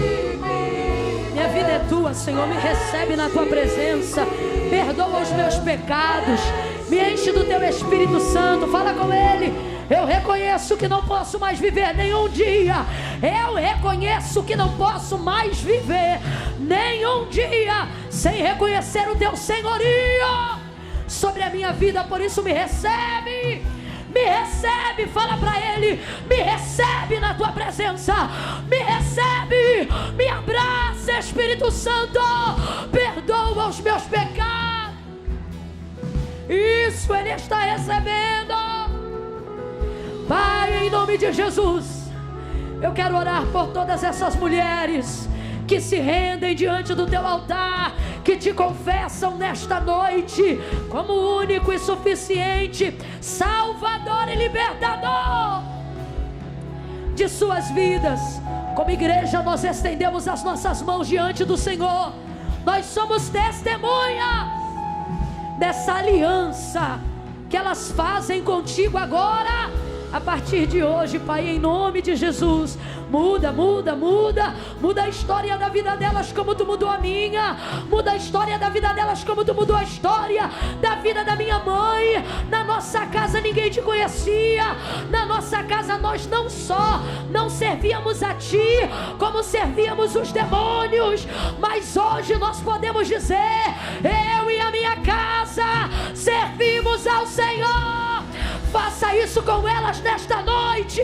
Minha vida é tua, Senhor. Me recebe na tua presença. Perdoa os meus pecados. Me enche do teu Espírito Santo. Fala com Ele. Eu reconheço que não posso mais viver nenhum dia. Eu reconheço que não posso mais viver nenhum dia sem reconhecer o teu senhorio sobre a minha vida. Por isso me recebe, fala para Ele, me recebe na tua presença, me recebe, me abraça, Espírito Santo, perdoa os meus pecados. Isso Ele está recebendo. Pai, em nome de Jesus, eu quero orar por todas essas mulheres que se rendem diante do teu altar, que te confessam nesta noite como único e suficiente Salvador e Libertador de suas vidas. Como igreja, nós estendemos as nossas mãos diante do Senhor. Nós somos testemunhas dessa aliança que elas fazem contigo agora. A partir de hoje, Pai, em nome de Jesus, muda a história da vida delas como Tu mudou a minha. Muda a história da vida delas como Tu mudou a história da vida da minha mãe. Na nossa casa ninguém Te conhecia. Na nossa casa nós não só não servíamos a Ti, como servíamos os demônios. Mas hoje nós podemos dizer: eu e a minha casa servimos ao Senhor. Faça isso com elas nesta noite.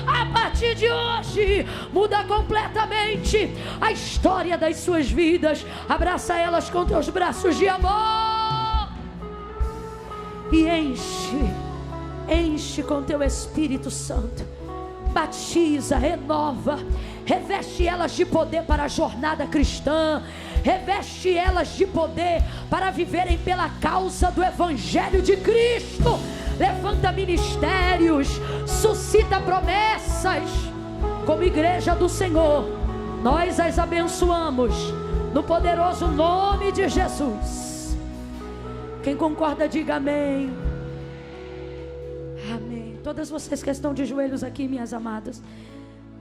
A partir de hoje, muda completamente a história das suas vidas. Abraça elas com teus braços de amor e enche com teu Espírito Santo. Batiza, renova, reveste elas de poder para a jornada cristã. Reveste elas de poder para viverem pela causa do Evangelho de Cristo. Levanta ministérios, suscita promessas. Como igreja do Senhor, nós as abençoamos no poderoso nome de Jesus. Quem concorda, diga amém. Amém. Todas vocês que estão de joelhos aqui, minhas amadas,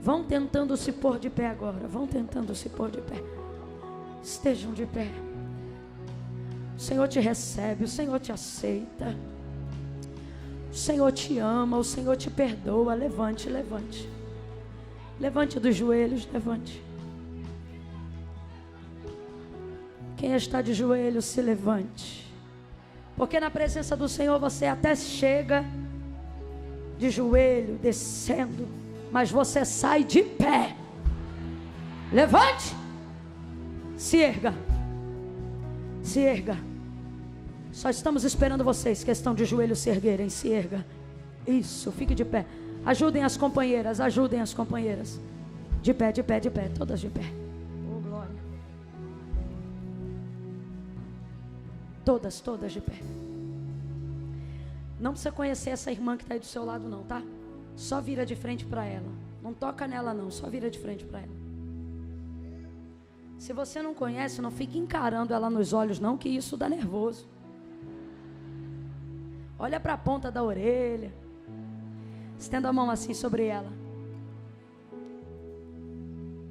vão tentando se pôr de pé agora. Vão tentando se pôr de pé. Estejam de pé. O Senhor te recebe, o Senhor te aceita. O Senhor te ama, o Senhor te perdoa. Levante, levante. Levante dos joelhos, levante. Quem está de joelhos, se levante. Porque na presença do Senhor você até chega de joelho, descendo, mas você sai de pé. Levante. Se erga. Se erga. Só estamos esperando vocês, questão de joelhos se erguerem. Se erga. Isso, fique de pé. Ajudem as companheiras, ajudem as companheiras. De pé, de pé, de pé, todas de pé. Oh, glória. Todas, todas de pé. Não precisa conhecer essa irmã que está aí do seu lado não, tá? Só vira de frente para ela. Não toca nela não, só vira de frente para ela. Se você não conhece, não fique encarando ela nos olhos não, que isso dá nervoso. Olha para a ponta da orelha. Estenda a mão assim sobre ela.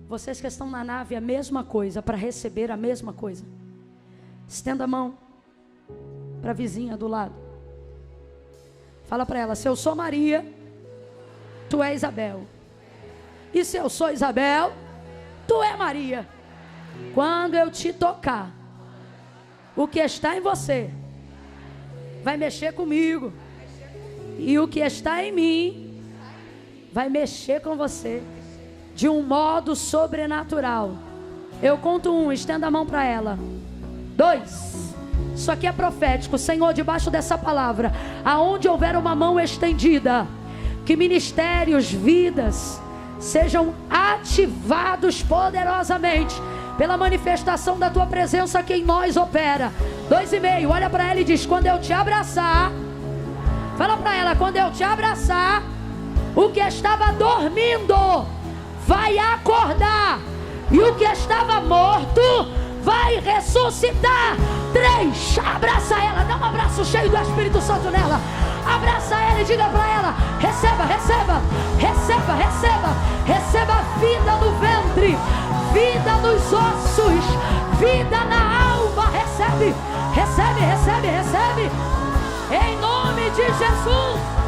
Vocês que estão na nave, a mesma coisa, para receber a mesma coisa. Estenda a mão para a vizinha do lado. Fala para ela, se eu sou Maria, tu é Isabel. E se eu sou Isabel, tu é Maria. Quando eu te tocar, o que está em você vai mexer comigo. E o que está em mim vai mexer com você de um modo sobrenatural. Eu conto 1, estenda a mão para ela. 2, isso aqui é profético. Senhor, debaixo dessa palavra, aonde houver uma mão estendida, que ministérios, vidas sejam ativados poderosamente pela manifestação da tua presença que em nós opera. 2,5, olha para ela e diz, quando eu te abraçar, fala para ela, quando eu te abraçar, o que estava dormindo vai acordar, e o que estava morto vai ressuscitar. 3, abraça ela, dá um abraço cheio do Espírito Santo nela. Abraça ela e diga para ela, receba, receba, receba, receba, receba vida no ventre, vida nos ossos, vida na alma. Recebe, recebe, recebe, recebe, em nome de Jesus.